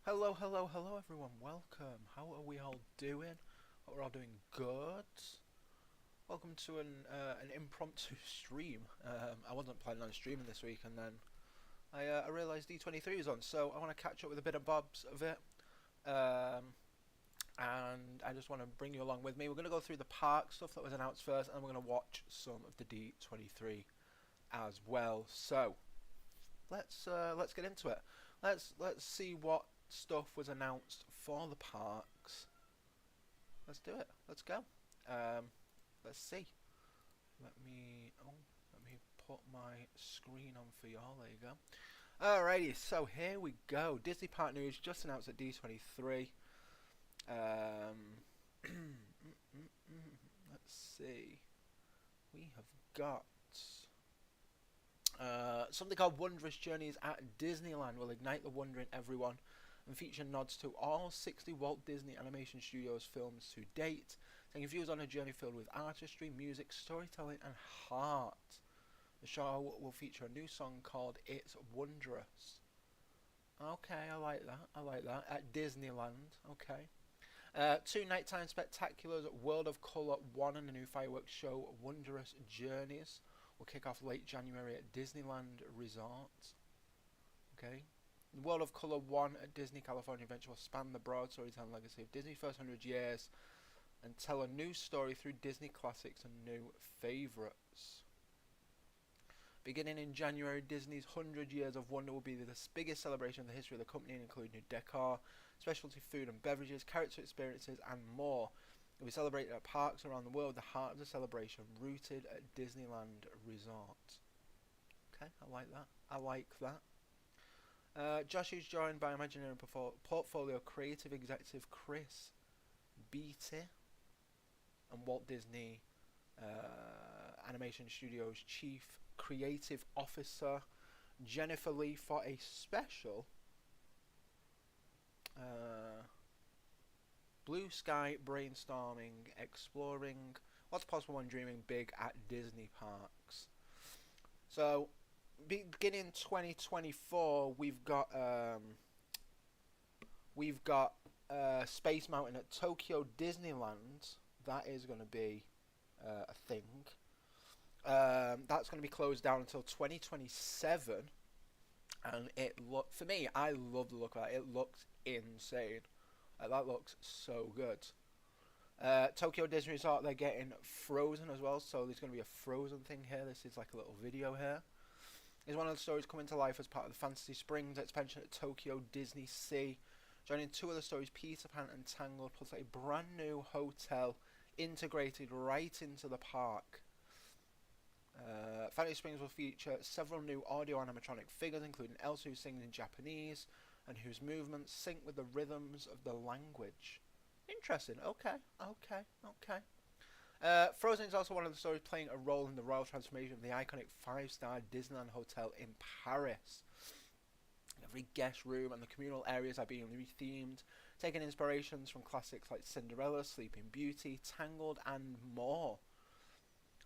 Hello, hello, hello everyone, welcome. How are we all doing? Hope we're all doing good. Welcome to an impromptu stream. I wasn't planning on streaming this week and then I realised D23 was on, so I want to catch up with a bit of bobs of it. And I just want to bring you along with me. We're going to go through the park stuff that was announced first, and we're going to watch some of the D23 as well. So let's get into it. Let's see what stuff was announced for the parks. Let's do it. Let's go. Let's see. Let me put my screen on for y'all. There you go. Alrighty, so here we go. Disney Park News just announced at D23. Let's see. We have got something called Wondrous Journeys at Disneyland will ignite the wonder in everyone and feature nods to all 60 Walt Disney Animation Studios films to date, taking viewers on a journey filled with artistry, music, storytelling, and heart. The show will feature a new song called It's Wondrous. Okay, I like that. At Disneyland. Okay. Two nighttime spectaculars, World of Colour 1 and a new fireworks show, Wondrous Journeys, will kick off late January at Disneyland Resort. Okay. The World of Colour 1 at Disney California Adventure will span the broad storytelling legacy of Disney's first 100 years and tell a new story through Disney classics and new favourites. Beginning in January, Disney's 100 Years of Wonder will be the biggest celebration in the history of the company and include new decor, specialty food and beverages, character experiences and more. It will be celebrated at parks around the world, the heart of the celebration, rooted at Disneyland Resort. Okay, I like that. Josh is joined by Imagineering Portfolio Creative Executive Chris Beatty and Walt Disney Animation Studios Chief Creative Officer Jennifer Lee for a special blue sky brainstorming, exploring what's possible when dreaming big at Disney parks. So, beginning 2024, we've got Space Mountain at Tokyo Disneyland. That is going to be a thing. That's going to be closed down until 2027, and for me, I love the look of that. It looks insane. That looks so good. Tokyo Disney Resort, they're getting Frozen as well, so there's going to be a Frozen thing here. This is like a little video here. Is one of the stories coming to life as part of the Fantasy Springs expansion at Tokyo Disney Sea. Joining two other stories, Peter Pan and Tangled, plus a brand new hotel integrated right into the park. Fantasy Springs will feature several new audio animatronic figures, including Elsa, who sings in Japanese and whose movements sync with the rhythms of the language. Interesting. Okay. Frozen is also one of the stories playing a role in the royal transformation of the iconic 5-star Disneyland Hotel in Paris. Every guest room and the communal areas are being rethemed, taking inspirations from classics like Cinderella, Sleeping Beauty, Tangled, and more.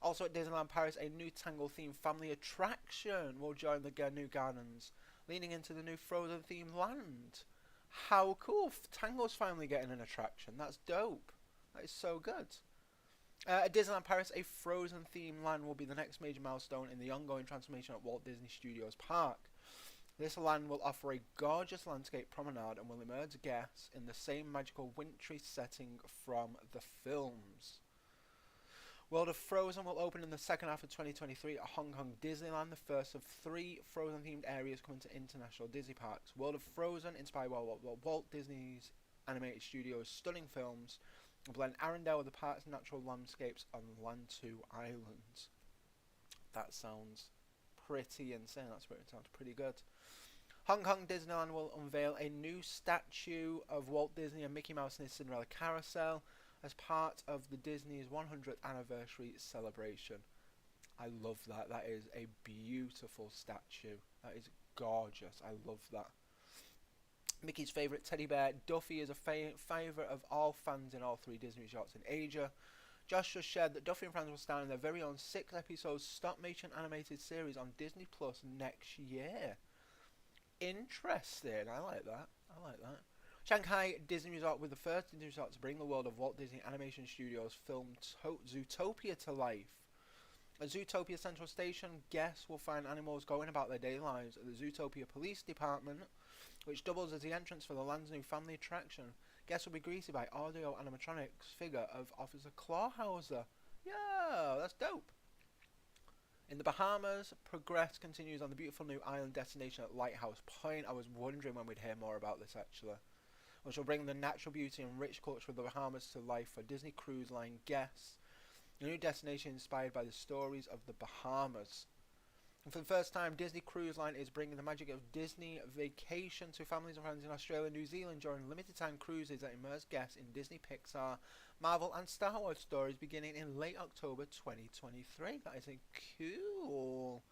Also at Disneyland Paris, a new Tangled-themed family attraction will join the new gardens, leading into the new Frozen-themed land. How cool! Tangled's finally getting an attraction. That's dope. That is so good. At Disneyland Paris, a Frozen-themed land will be the next major milestone in the ongoing transformation at Walt Disney Studios Park. This land will offer a gorgeous landscape promenade and will immerse guests in the same magical wintry setting from the films. World of Frozen will open in the second half of 2023 at Hong Kong Disneyland, the first of 3 Frozen-themed areas coming to international Disney parks. World of Frozen, inspired by Walt Disney's Animated Studios' stunning films, will blend Arendelle with the park's natural landscapes on Lantu Island. That sounds pretty insane. That sounds pretty good. Hong Kong Disneyland will unveil a new statue of Walt Disney and Mickey Mouse in his Cinderella Carousel as part of the Disney's 100th anniversary celebration. I love that. That is a beautiful statue. That is gorgeous. I love that. Mickey's favourite teddy bear, Duffy, is a favourite of all fans in all 3 Disney resorts in Asia. Josh just shared that Duffy and Friends will star in their very own 6-episode stop-motion animated series on Disney Plus next year. Interesting. I like that. Shanghai Disney Resort was the first Disney resort to bring the world of Walt Disney Animation Studios film Zootopia to life. At Zootopia Central Station, guests will find animals going about their daily lives at the Zootopia Police Department, which doubles as the entrance for the land's new family attraction. Guests will be greeted by audio animatronics figure of Officer Clawhauser. Yeah, that's dope. In the Bahamas, progress continues on the beautiful new island destination at Lighthouse Point. I was wondering when we'd hear more about this actually. Which will bring the natural beauty and rich culture of the Bahamas to life for Disney Cruise Line guests. A new destination inspired by the stories of the Bahamas. And for the first time, Disney Cruise Line is bringing the magic of Disney vacation to families and friends in Australia and New Zealand during limited time cruises that immerse guests in Disney, Pixar, Marvel and Star Wars stories beginning in late October 2023. That is cool.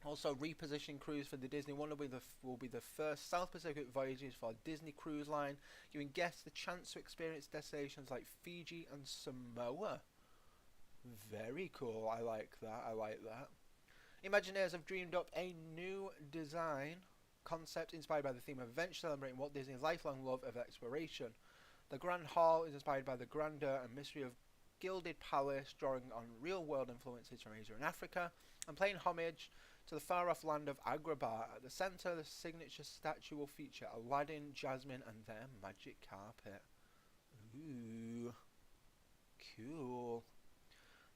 Also, repositioning cruise for the Disney Wonder will be the first South Pacific voyages for Disney Cruise Line, giving guests the chance to experience destinations like Fiji and Samoa. Very cool. I like that. Imagineers have dreamed up a new design concept inspired by the theme of adventure, celebrating Walt Disney's lifelong love of exploration. The Grand Hall is inspired by the grandeur and mystery of Gilded Palace, drawing on real-world influences from Asia and Africa, and paying homage to the far-off land of Agrabah. At the centre, the signature statue will feature Aladdin, Jasmine, and their magic carpet. Ooh, cool.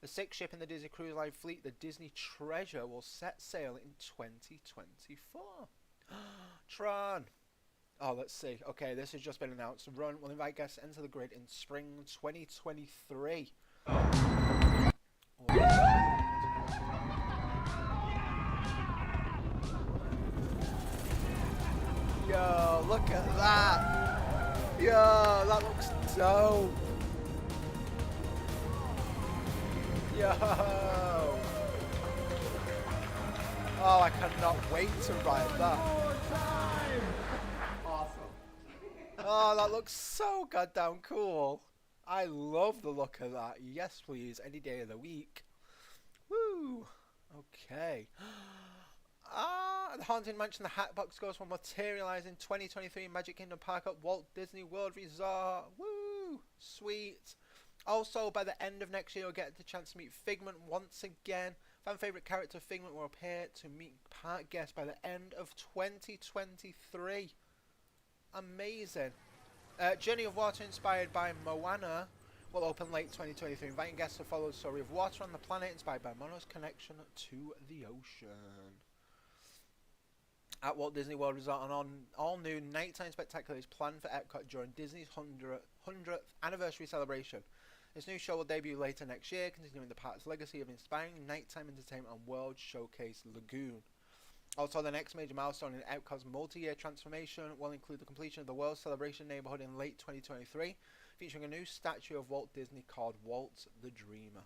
The sixth ship in the Disney Cruise Line fleet, the Disney Treasure, will set sail in 2024. Tron. Oh, let's see. Okay, this has just been announced. Run will invite guests to enter the grid in spring 2023. Yo, look at that. Yo, that looks dope. Yo. Oh, I cannot wait to ride that. Oh, that looks so goddamn cool. I love the look of that. Yes, please. Any day of the week. Woo. Okay. The Haunted Mansion, the Hatbox Ghost will materialize in 2023 Magic Kingdom Park at Walt Disney World Resort. Woo. Sweet. Also, by the end of next year, you'll get the chance to meet Figment once again. Fan favourite character Figment will appear to meet park guests by the end of 2023. Amazing. Journey of Water, inspired by Moana, will open late 2023, inviting guests to follow the story of water on the planet, inspired by Moana's connection to the ocean. At Walt Disney World Resort, an all-new nighttime spectacular is planned for Epcot during Disney's 100th anniversary celebration. This new show will debut later next year, continuing the park's legacy of inspiring nighttime entertainment on World Showcase Lagoon. Also, the next major milestone in Epcot's multi-year transformation will include the completion of the World Celebration neighborhood in late 2023, featuring a new statue of Walt Disney called Walt the Dreamer.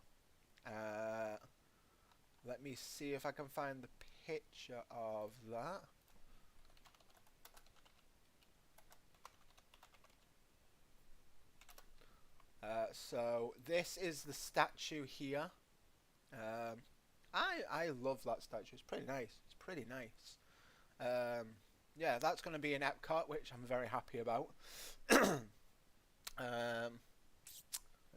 Let me see if I can find the picture of that. So this is the statue here. I love that statue. It's pretty nice. Yeah, that's going to be in Epcot, which I'm very happy about. Let's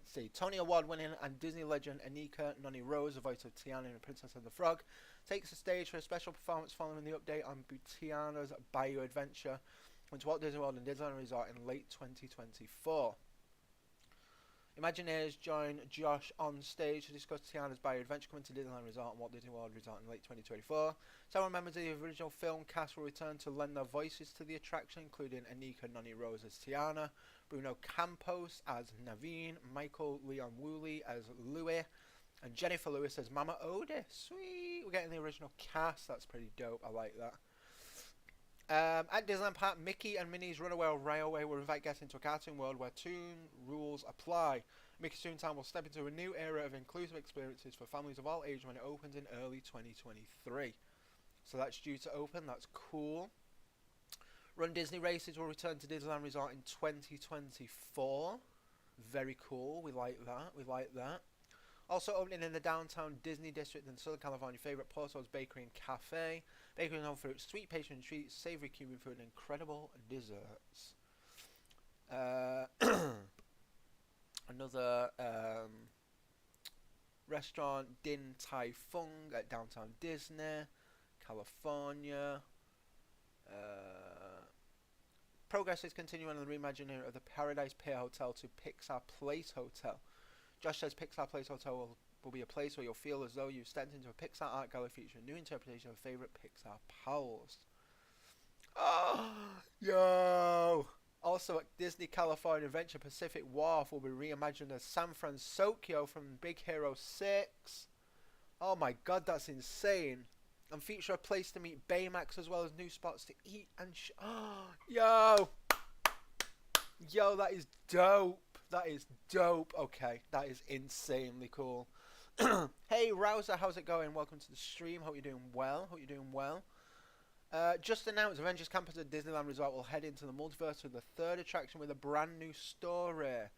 see. Tony Award winning and Disney legend Anika Noni Rose, the voice of Tiana in Princess and the Frog, takes the stage for a special performance following the update on Tiana's Bayou Adventure, went to Walt Disney World and Disneyland Resort in late 2024. Imagineers join Josh on stage to discuss Tiana's Bayou Adventure coming to Disneyland Resort and Walt Disney World Resort in late 2024. Several members of the original film cast will return to lend their voices to the attraction, including Anika Noni Rose as Tiana, Bruno Campos as Naveen, Michael Leon Woolley as Louis, and Jennifer Lewis as Mama Otis. Sweet! We're getting the original cast. That's pretty dope. I like that. At Disneyland Park, Mickey and Minnie's Runaway Railway will invite guests into a cartoon world where toon rules apply. Mickey's Toontown will step into a new era of inclusive experiences for families of all ages when it opens in early 2023. So that's due to open. That's cool. Run Disney Races will return to Disneyland Resort in 2024. Very cool. We like that. Also opening in the downtown Disney district in Southern California, favorite Porto's Bakery and Cafe. Bakery and home fruits, sweet pastry treats, savory Cuban food, and incredible desserts. Another restaurant, D23 at downtown Disney, California. Progress is continuing on the reimagining of the Paradise Pier Hotel to Pixar Place Hotel. Josh says Pixar Place Hotel will be a place where you'll feel as though you've stepped into a Pixar art gallery featuring new interpretation of favorite Pixar pals. Oh, yo! Also at Disney California Adventure, Pacific Wharf will be reimagined as San Francisco from Big Hero 6. Oh my god, that's insane. And feature a place to meet Baymax as well as new spots to eat and yo! Yo, that is dope. That is dope. Okay, that is insanely cool. Hey, Rouser, how's it going? Welcome to the stream. Hope you're doing well. Just announced Avengers Campus at Disneyland Resort will head into the multiverse with the third attraction with a brand new story.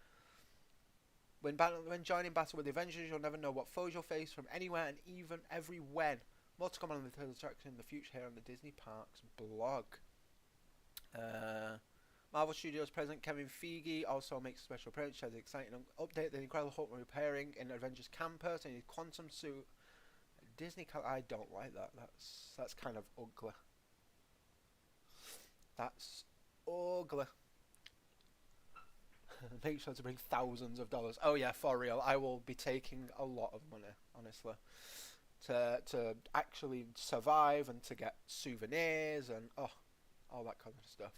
When joining battle with the Avengers, you'll never know what foes you'll face from anywhere and even every when. More to come on the third attraction in the future here on the Disney Parks blog. Marvel Studios president Kevin Feige also makes a special appearance, shares an exciting update. The Incredible Hulk repairing in Avengers Campus and his quantum suit. I don't like that. That's kind of ugly. That's ugly. Make sure to bring thousands of dollars. Oh yeah, for real. I will be taking a lot of money, honestly, to actually survive and to get souvenirs and all that kind of stuff.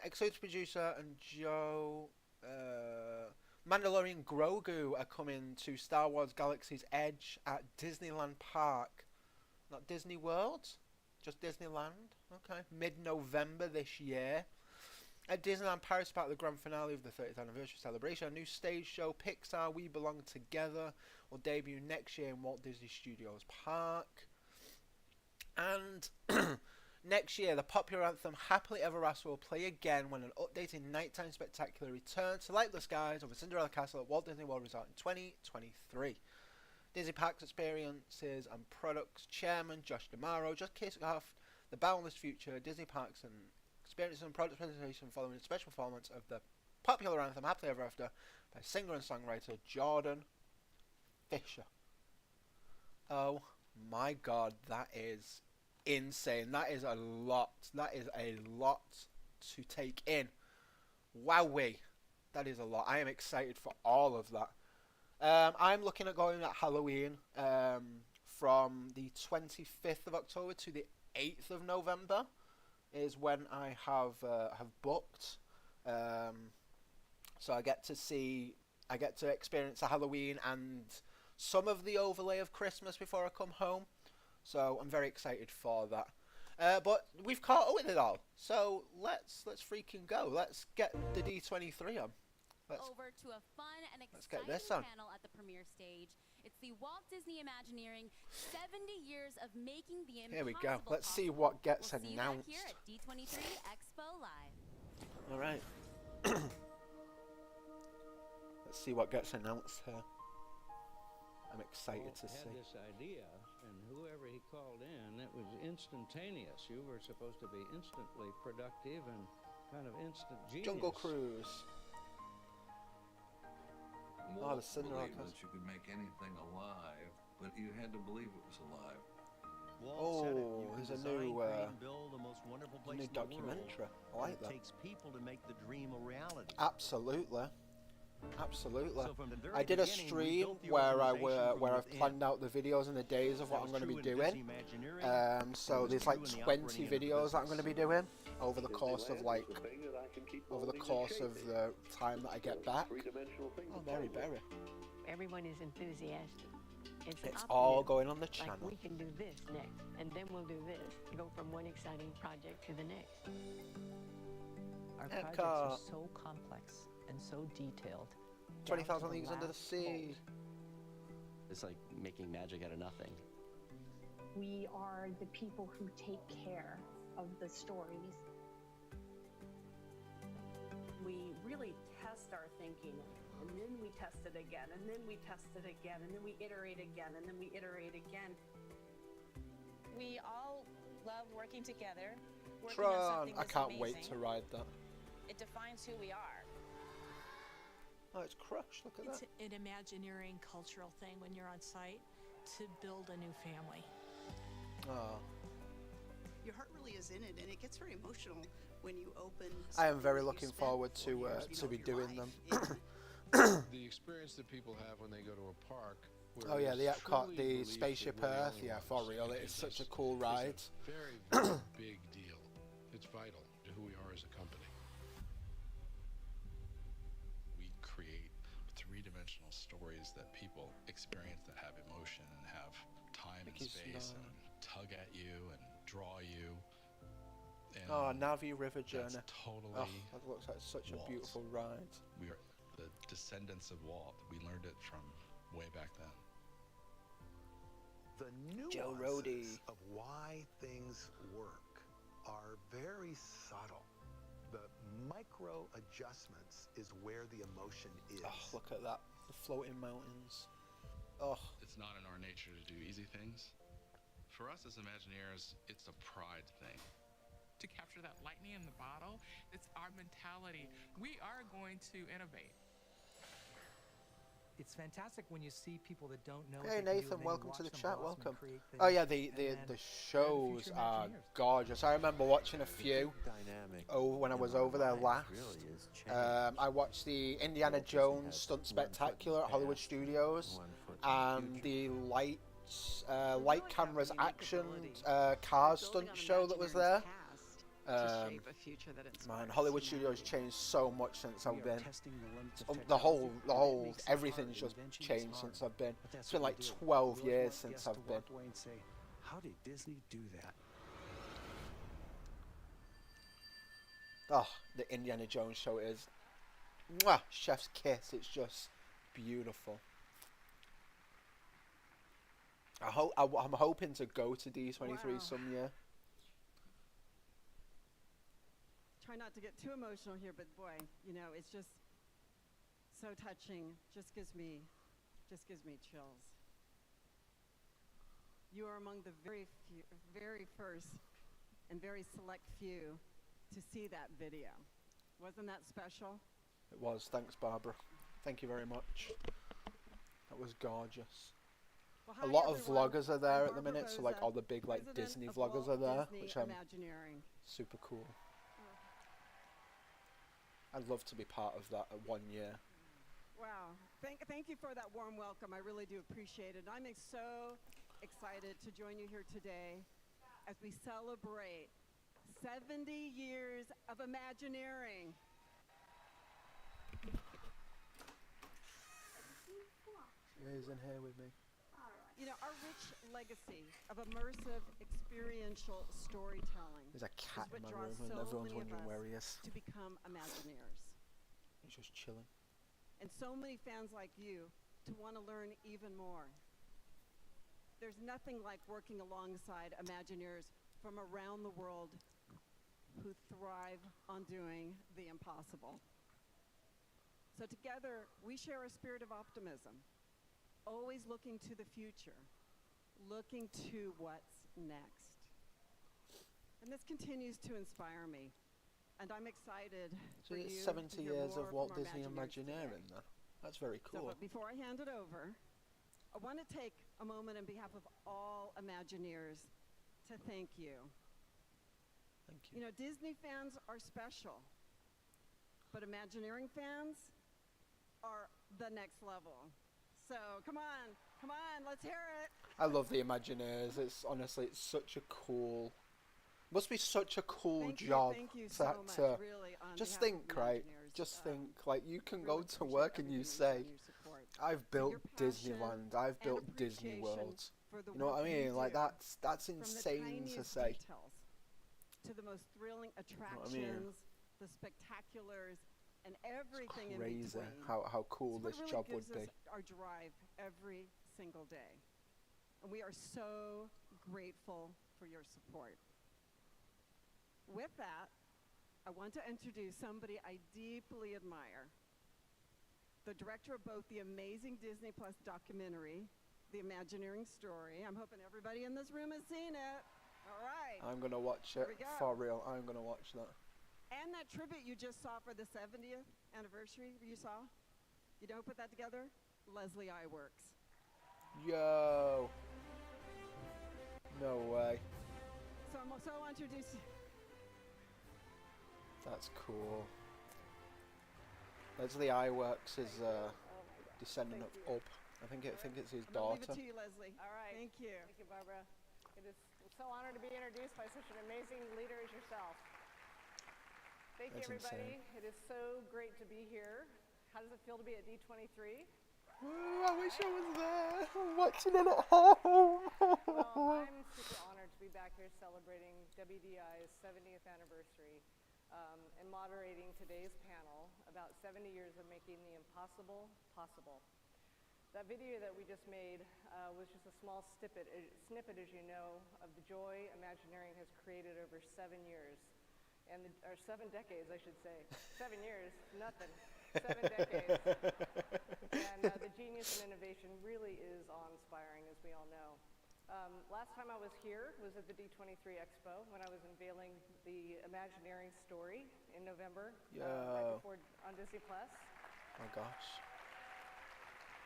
Executive producer and Joe Mandalorian Grogu are coming to Star Wars Galaxy's Edge at Disneyland Park. Not Disney World, just Disneyland. Okay, mid-November this year. At Disneyland Paris, part of the grand finale of the 30th anniversary celebration, a new stage show, Pixar We Belong Together, will debut next year in Walt Disney Studios Park. And next year, the popular anthem Happily Ever After will play again when an updated nighttime spectacular returns to light the skies over Cinderella Castle at Walt Disney World Resort in 2023. Disney Parks Experiences and Products Chairman Josh D'Amaro just kicked off the Boundless Future Disney Parks and Experiences and Products presentation following a special performance of the popular anthem Happily Ever After by singer and songwriter Jordan Fisher. Oh my god, that is insane. That is a lot. That is a lot to take in. Wowee. That is a lot. I am excited for all of that. I'm looking at going at Halloween from the 25th of October to the 8th of November is when I have booked. So I get to experience a Halloween and some of the overlay of Christmas before I come home. So I'm very excited for that. But we've caught up with it all. So let's freaking go. Let's get the D23 on. Over to a fun and exciting panel at the premiere stage. It's the Walt Disney Imagineering 70 years of making the impossible. Here we go. Let's see what gets announced. See you back here at D23 Expo Live. All right. Let's see what gets announced here. I'm excited to see. Had this idea, and whoever he called in, it was instantaneous. You were supposed to be instantly productive and kind of instant genius. Jungle Cruise. Walt believed that you could make anything alive, but you had to believe it was alive. There's a new documentary. I like that. It takes people to make the dream a reality. Absolutely. I did a stream where I've planned out the videos and the days of what I'm going to be doing. So there's like 20 videos that I'm going to be doing over the course of the time that I get back. Oh, Berry. Everyone is enthusiastic. It's all going on the channel. Like we can do this next, and then we'll do this. Go from one exciting project to the next. Our projects are so complex and so detailed. 20,000 Leagues Under the Sea. It's like making magic out of nothing. We are the people who take care of the stories. We really test our thinking, and then we test it again, and then we test it again, and then we iterate again, and then we iterate again. We all love working together. Working on something I can't wait to ride that. It defines who we are. Oh, it's Crush. Look at that. It's an Imagineering cultural thing when you're on site to build a new family. Oh. Your heart really is in it, and it gets very emotional when you open. I am very looking forward to be doing them. The experience that people have when they go to a park. Oh yeah, the Epcot, the Spaceship Earth. Yeah, for real, it's such a cool ride. Very, very big deal. It's vital to who we are as a company. We create three-dimensional stories that people experience that have emotion and have time and space and tug at you and draw you. And oh, Na'vi River Journey. Totally. Oh, that looks like such a beautiful ride. We are the descendants of Walt. We learned it from way back then. The nuances of why things work are very subtle. The micro adjustments is where the emotion is. Oh, look at that. The floating mountains. Oh. It's not in our nature to do easy things. For us as Imagineers, it's a pride thing. To capture that lightning in the bottle, it's our mentality. We are going to innovate. It's fantastic when you see people that don't know. Hey Nathan, welcome to the chat. Welcome. Oh yeah, the shows are gorgeous. I remember watching a few. When I was over there last. I watched the Indiana Jones Stunt Spectacular at Hollywood Studios, and the light cameras action cars stunt show that was there. Man, Hollywood Studios changed so much since I've been. The whole, everything's just changed since I've been. It's been like 12 years since I've been. How did Disney do that? Oh, the Indiana Jones show is, mwah, chef's kiss. It's just beautiful. I'm hoping to go to D23 some year. Try not to get too emotional here, but boy, you know, it's just so touching. Just gives me chills. You are among the very first and very select few to see that video. Wasn't that special? It was. Thanks, Barbara. Thank you very much. That was gorgeous. Well, a lot of vloggers are there at the minute, so like all the big like Disney vloggers are there, which I'm super cool. I'd love to be part of that 1 year. Wow. Thank you for that warm welcome. I really do appreciate it. I'm so excited to join you here today as we celebrate 70 years of Imagineering. He's in here with me. You know, our rich legacy of immersive, experiential storytelling There's a cat in my room and everyone's wondering where he is. To become Imagineers. He's just chilling. And so many fans like you to want to learn even more. There's nothing like working alongside Imagineers from around the world who thrive on doing the impossible. So together, we share a spirit of optimism. Always looking to the future, looking to what's next. And this continues to inspire me, and I'm excited for you to 70 hear years more of Walt from our Disney Imagineering today. there. That's very cool. So, but before I hand it over, I want to take a moment on behalf of all Imagineers to thank you. Thank you. You know, Disney fans are special, but Imagineering fans are the next level. So come on, let's hear it. I love the Imagineers. It's honestly, it's such a cool. Must be such a cool job. Thank you so much, really, just think, right? Just think, like you can go to work and you say, "I've built Disneyland. I've built Disney World." You know what I mean? Like that's insane to say. To the most thrilling attractions, the spectaculars, and everything in between. It's crazy how cool this job would be. Our drive every single day, and we are so grateful for your support. With that, I want to introduce somebody I deeply admire. the director of both the amazing Disney Plus documentary, The Imagineering Story. I'm hoping everybody in this room has seen it. All right. I'm going to watch it for real. I'm going to watch that. And that tribute you just saw for the 70th anniversary you saw? You don't put that together? 𝓢𝓸𝓬𝓼 works. Yo. No way. So I'll introduce you. That's cool. 𝓢𝓸𝓬𝓼 works as descendant of Ub. I think it's his daughter. Leave it to you, Leslie. All right. Thank you. Thank you, Barbara. It is so honored to be introduced by such an amazing leader as yourself. Thank you, everybody. Insane. It is so great to be here. How does it feel to be at D23? Ooh, I wish I was there. I'm watching it at home. Well, I'm super honored to be back here celebrating WDI's 70th anniversary and moderating today's panel about 70 years of making the impossible possible. That video that we just made was just a small snippet, as you know, of the joy Imagineering has created over 7 years. Or 7 decades, I should say. 7 years, nothing. 7 decades. And the genius and innovation really is awe-inspiring, as we all know. Last time I was here was at the D23 Expo when I was unveiling the Imagineering story in November, right before on Disney Plus. Oh my gosh.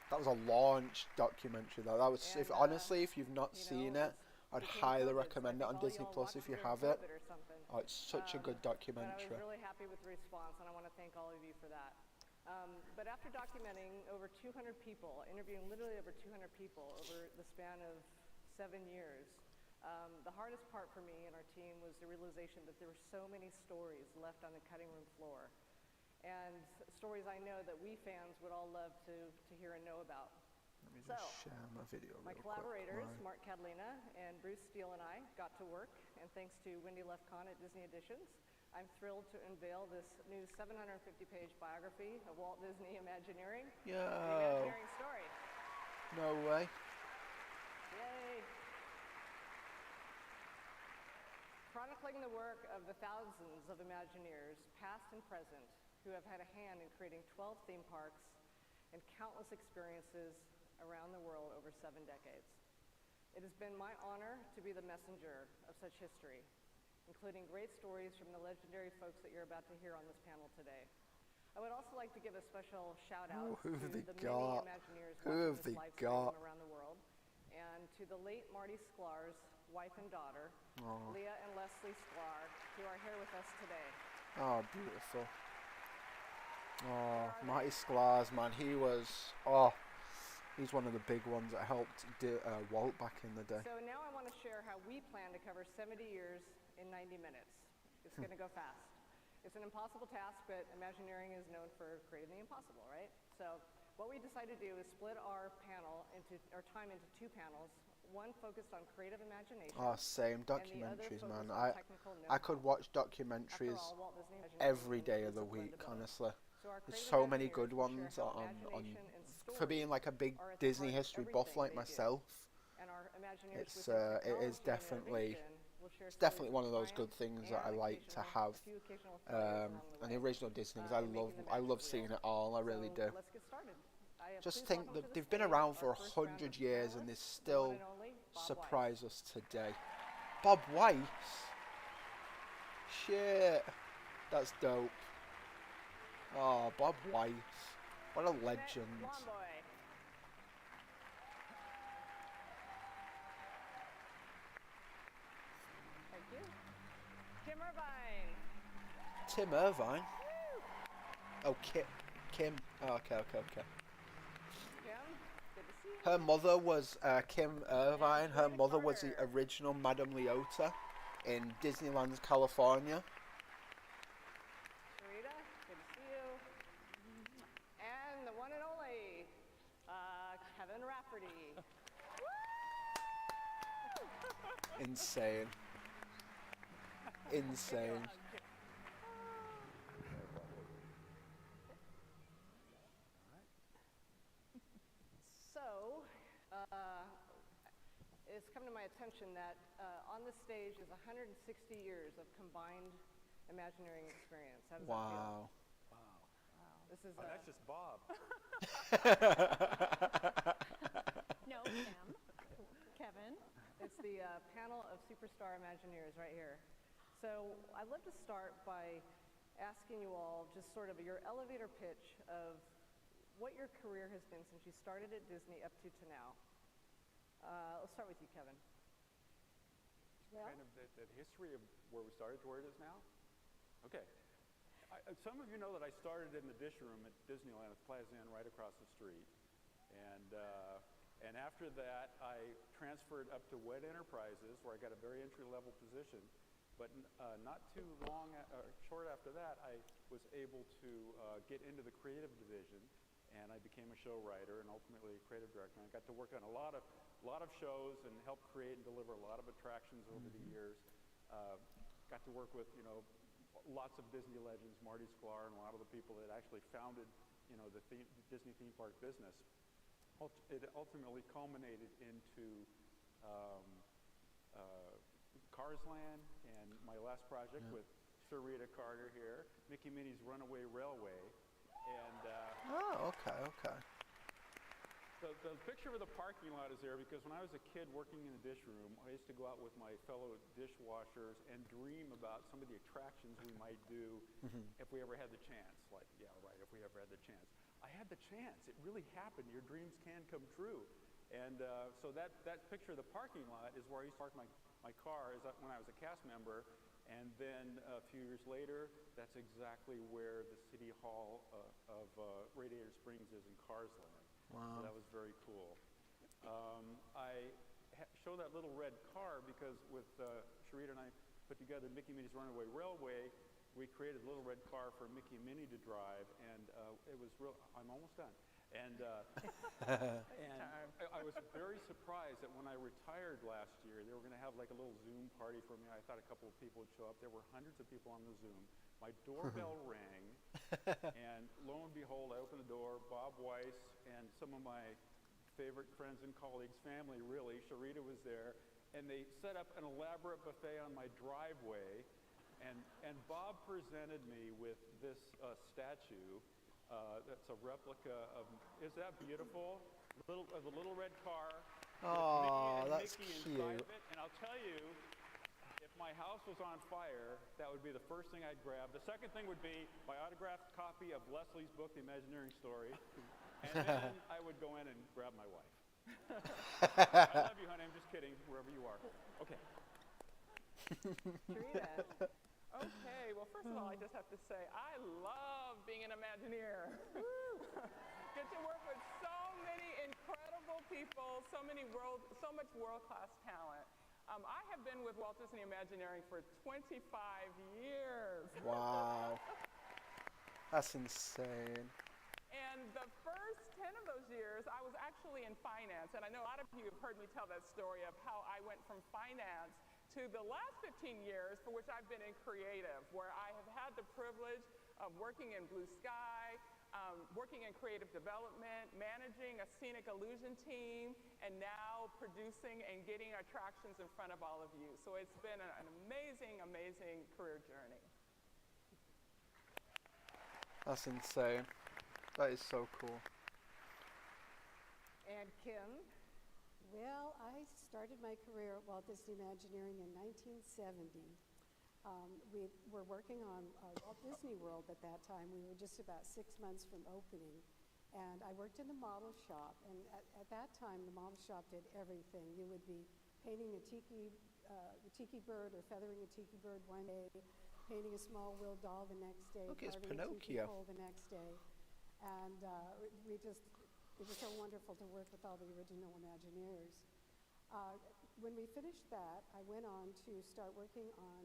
That was a launch documentary though. That was, if honestly, if you've not seen it, I'd highly recommend it on Disney Plus if you have it. Oh, it's such a good documentary. But I was really happy with the response, and I want to thank all of you for that. But after documenting over 200 people, interviewing literally over 200 people over the span of 7 years, the hardest part for me and our team was the realization that there were so many stories left on the cutting room floor. And stories I know that we fans would all love to hear and know about. Let me just share my video my real collaborators, quick. 𝓢𝓸𝓬𝓲𝓪 and Bruce Steele and I got to work, and thanks to 𝓢𝓸𝓬𝓲𝓪 at Disney Editions, I'm thrilled to unveil this new 750-page biography of Walt Disney Imagineering, The Imagineering Story. No way. Yay. Chronicling the work of the thousands of Imagineers, past and present, who have had a hand in creating 12 theme parks and countless experiences around the world over 7 decades. It has been my honor to be the messenger of such history, including great stories from the legendary folks that you're about to hear on this panel today. I would also like to give a special shout out to the many Imagineers watching this live stream around the world, and to the late Marty Sklar's wife and daughter, Leah and Leslie Sklar, who are here with us today. Oh, beautiful. Oh, Marty Sklar's, man, he was, he's one of the big ones that helped Walt back in the day. So now I want to share how we plan to cover 70 years in 90 minutes. It's going to go fast. It's an impossible task, but Imagineering is known for creating the impossible, right? So what we decided to do is split our time into 2 panels. One focused on creative imagination. Oh, same documentaries, man. I could watch documentaries every day of the week, honestly. There's so many good ones on for being like a big Disney history buff like myself. It is definitely one of those good things that I like to have. And the original Disney, because I love seeing it all. I really do. Just think that they've been around for 100 years and they still surprise us today. Bob Weiss? Shit. That's dope. Oh, Bob Weiss. What a legend. Thank you. Kim Irvine. Tim Irvine? Oh, Kim. Oh, okay. Her mother was Kim Irvine. Her mother was the original Madame Leota in Disneyland's California. Rita, good to see you. And the one and only Kevin Rafferty. Insane. Insane. So, it's come to my attention that on this stage is 160 years of combined Imagineering experience. How does that feel? Wow. This is that's just Bob. No, Sam. Kevin. It's the panel of superstar Imagineers right here. So I'd love to start by asking you all just sort of your elevator pitch of what your career has been since you started at Disney up to now. Let's start with you, Kevin. Well, kind of the history of where we started to where it is now? Okay. Some of you know that I started in the dish room at Disneyland at the Plaza Inn right across the street. And after that, I transferred up to WED Enterprises, where I got a very entry-level position. But not too long, short after that, I was able to get into the creative division, and I became a show writer and ultimately a creative director. And I got to work on a lot of shows and help create and deliver a lot of attractions over the years. Got to work with, lots of Disney legends, Marty Sklar, and a lot of the people that actually founded, the Disney theme park business. It ultimately culminated into Cars Land and my last project with 𝓢𝓸𝓬𝓲𝓪𝓵 here, Mickey Minnie's Runaway Railway. And okay. The picture of the parking lot is there because when I was a kid working in the dish room, I used to go out with my fellow dishwashers and dream about some of the attractions we might do if we ever had the chance. Like, yeah, right, if we ever had the chance. I had the chance. It really happened. Your dreams can come true. And so that picture of the parking lot is where I used to park my car when I was a cast member. And then a few years later, that's exactly where the City Hall of Radiator Springs is in Cars Land. Wow. So that was very cool. I show that little red car because with 𝓢𝓸𝓬𝓲𝓪𝓵 and I put together Mickey Minnie's Runaway Railway. We created a little red car for Mickey and Minnie to drive, and it was real. I'm almost done. And I was very surprised that when I retired last year, they were going to have like a little Zoom party for me. I thought a couple of people would show up. There were hundreds of people on the Zoom. My doorbell rang, and lo and behold, I opened the door. Bob Weiss and some of my favorite friends and colleagues, family really, 𝓢𝓸𝓬𝓲𝓪𝓵 was there, and they set up an elaborate buffet on my driveway. And Bob presented me with this statue that's a replica of, is that beautiful? The little red car. Oh, that's Mickey cute. Inside of it. And I'll tell you, if my house was on fire, that would be the first thing I'd grab. The second thing would be my autographed copy of Leslie's book, The Imagineering Story. And then I would go in and grab my wife. I love you, honey. I'm just kidding, wherever you are. Okay. 𝓢𝓸. Okay, well, first of all, I just have to say, I love being an Imagineer. Get to work with so many incredible people, so much world-class talent. I have been with Walt Disney Imagineering for 25 years. Wow. That's insane. And the first 10 of those years, I was actually in finance. And I know a lot of you have heard me tell that story of how I went from finance to the last 15 years for which I've been in creative, where I have had the privilege of working in Blue Sky, working in creative development, managing a scenic illusion team, and now producing and getting attractions in front of all of you. So it's been an amazing, amazing career journey. That's insane. That is so cool. And Kim? Well, I started my career at Walt Disney Imagineering in 1970. We were working on Walt Disney World at that time. We were just about 6 months from opening. And I worked in the model shop. And at that time, the model shop did everything. You would be painting a tiki bird or feathering a tiki bird one day, painting a small Will doll the next day, Look, it's carving a tiki Pinocchio. pole the next day. And it was so wonderful to work with all the original Imagineers. When we finished that, I went on to start working on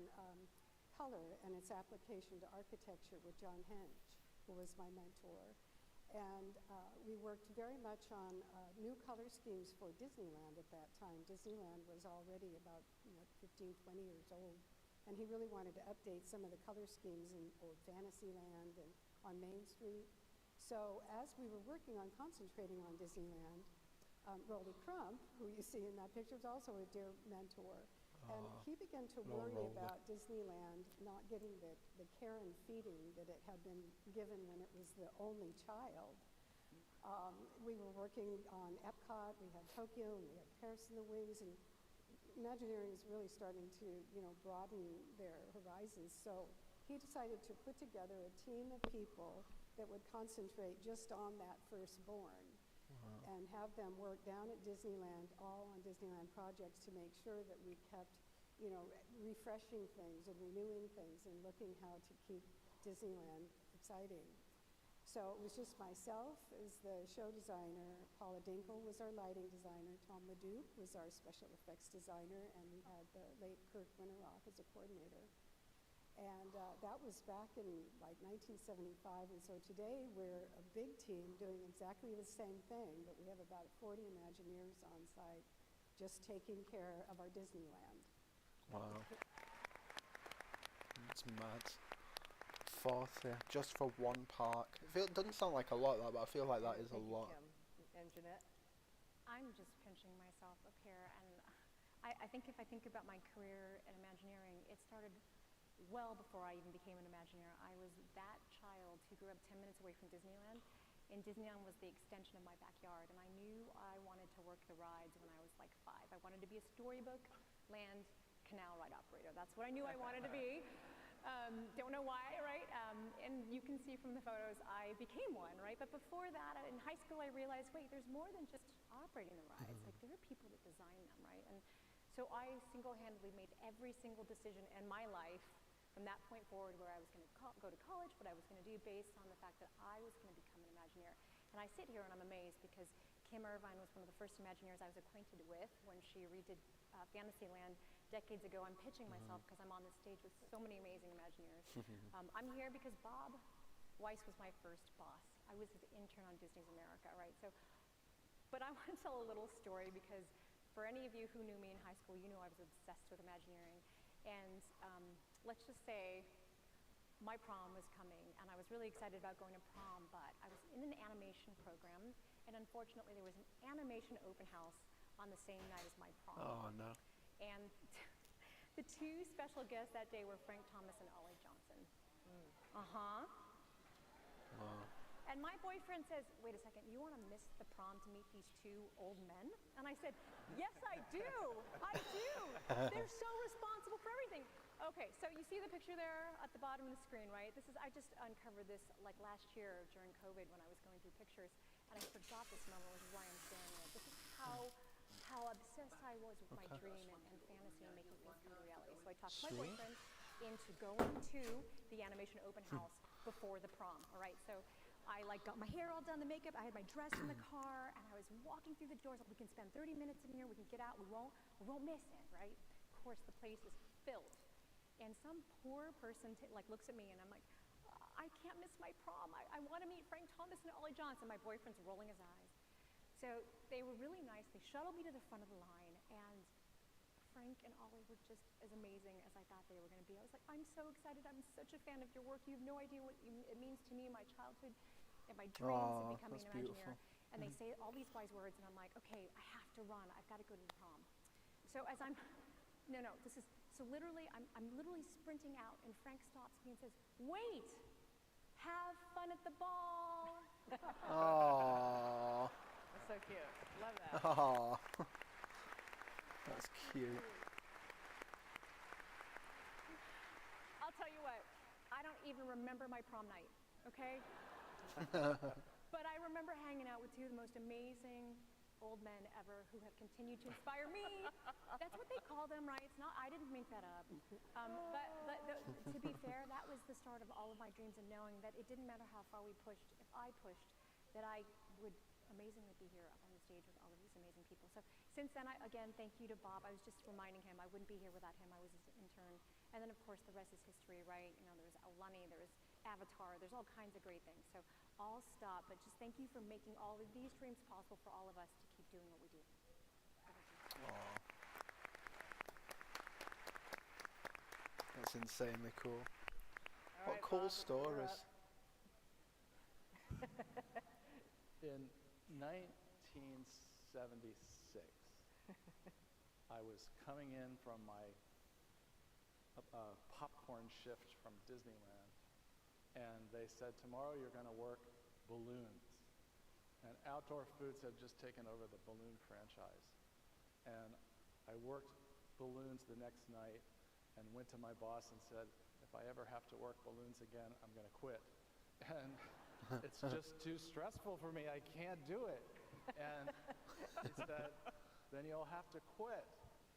color and its application to architecture with John Hench, who was my mentor. And we worked very much on new color schemes for Disneyland at that time. Disneyland was already about 15, 20 years old. And he really wanted to update some of the color schemes in Old Fantasyland and on Main Street. So as we were working on concentrating on Disneyland, 𝓢𝓸𝓬𝓲𝓪𝓵, who you see in that picture, is also a dear mentor. And he began to worry about Disneyland not getting the care and feeding that it had been given when it was the only child. We were working on Epcot, we had Tokyo, and we had Paris in the wings, and Imagineering is really starting to, broaden their horizons. So he decided to put together a team of people that would concentrate just on that firstborn. And have them work down at Disneyland, all on Disneyland projects to make sure that we kept, refreshing things and renewing things and looking how to keep Disneyland exciting. So it was just myself as the show designer, Paula Dinkle was our lighting designer, Tom Leduc was our special effects designer, and we had the late Kirk Winterroth as a coordinator. And that was back in like 1975, and so today we're a big team doing exactly the same thing, but we have about 40 Imagineers on site just taking care of our Disneyland. Wow. It's mad. 40, just for one park. It doesn't sound like a lot, but I feel like that is a lot. And Jeanette? I'm just pinching myself up here, and I think if I think about my career in Imagineering, it started well before I even became an Imagineer. I was that child who grew up 10 minutes away from Disneyland, and Disneyland was the extension of my backyard, and I knew I wanted to work the rides when I was like 5. I wanted to be a storybook land canal ride operator. That's what I knew I wanted to be. Don't know why, right? And you can see from the photos I became one, right? But before that, in high school, I realized, wait, there's more than just operating the rides. Like, there are people that design them, right? And so I single-handedly made every single decision in my life from that point forward, where I was going to go to college, what I was going to do, based on the fact that I was going to become an Imagineer. And I sit here and I'm amazed because Kim Irvine was one of the first Imagineers I was acquainted with when she redid Fantasyland decades ago. I'm pitching myself because I'm on this stage with so many amazing Imagineers. I'm here because Bob Weiss was my first boss. I was his intern on Disney's America, right? So, but I want to tell a little story because for any of you who knew me in high school, you know I was obsessed with Imagineering. And let's just say my prom was coming, and I was really excited about going to prom, but I was in an animation program, and unfortunately there was an animation open house on the same night as my prom. Oh, no. And the two special guests that day were Frank Thomas and Ollie Johnson. Wow. And my boyfriend says, wait a second, you want to miss the prom to meet these two old men? And I said, yes, I do. I do. They're so responsible for everything. Okay, so you see the picture there at the bottom of the screen, right? I just uncovered this like last year during COVID when I was going through pictures, and I forgot this moment, which is why I'm sharing it. This is how obsessed I was with my dream and fantasy and making things come to reality. So I talked my boyfriend into going to the animation open house before the prom, all right? So I got my hair all done, the makeup, I had my dress in the car, and I was walking through the doors. We can spend 30 minutes in here, we can get out, we won't miss it, right? Of course, the place is filled. And some poor person looks at me, and I'm like, I can't miss my prom. I want to meet Frank Thomas and Ollie Johnson. My boyfriend's rolling his eyes. So they were really nice. They shuttled me to the front of the line, and Frank and Ollie were just as amazing as I thought they were going to be. I was like, I'm so excited. I'm such a fan of your work. You have no idea what it means to me in my childhood and my dreams of becoming an Imagineer. And they say all these wise words, and I'm like, okay, I have to run. I've got to go to the prom. So as I'm, so literally, I'm literally sprinting out, and Frank stops me and says, wait, have fun at the ball. Aww. That's so cute. Love that. Aww. That's cute. I'll tell you what, I don't even remember my prom night, okay? But I remember hanging out with two of the most amazing old men ever who have continued to inspire me. That's what they call them, right? It's not, I didn't make that up. But to be fair, that was the start of all of my dreams, and knowing that it didn't matter how far we pushed, if I pushed, that I would amazingly be here up on the stage with all of these amazing people. So since then, again, thank you to Bob. I was just reminding him I wouldn't be here without him. I was his intern. And then, of course, the rest is history, right? There was Aulani, there was Avatar, there's all kinds of great things. So I'll stop, but just thank you for making all of these dreams possible for all of us to keep doing what we do. That's insanely cool. All What right, cool Bob, stories. In 1976, I was coming in from my popcorn shift from Disneyland, and they said, tomorrow you're going to work balloons. And Outdoor Foods had just taken over the balloon franchise. And I worked balloons the next night and went to my boss and said, if I ever have to work balloons again, I'm going to quit. And it's just too stressful for me. I can't do it. And he said, then you'll have to quit.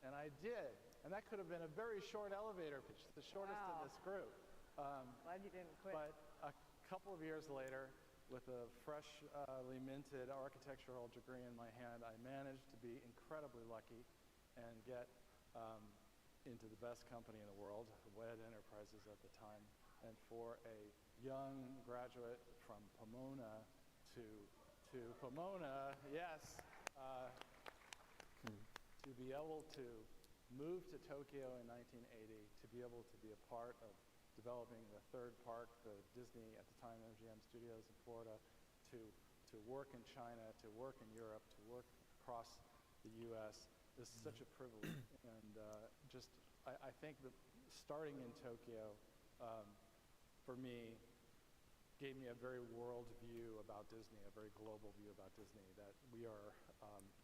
And I did. And that could have been a very short elevator pitch, the shortest in this group. Glad you didn't quit. But a couple of years later, with a freshly minted architectural degree in my hand, I managed to be incredibly lucky and get into the best company in the world, WED Enterprises at the time. And for a young graduate from Pomona to Pomona, yes, to be able to move to Tokyo in 1980, to be able to be a part of developing the third park, the Disney, at the time, MGM Studios in Florida, to work in China, to work in Europe, to work across the U.S. is such a privilege. And I think that starting in Tokyo, for me, gave me a very world view about Disney, a very global view about Disney, that we are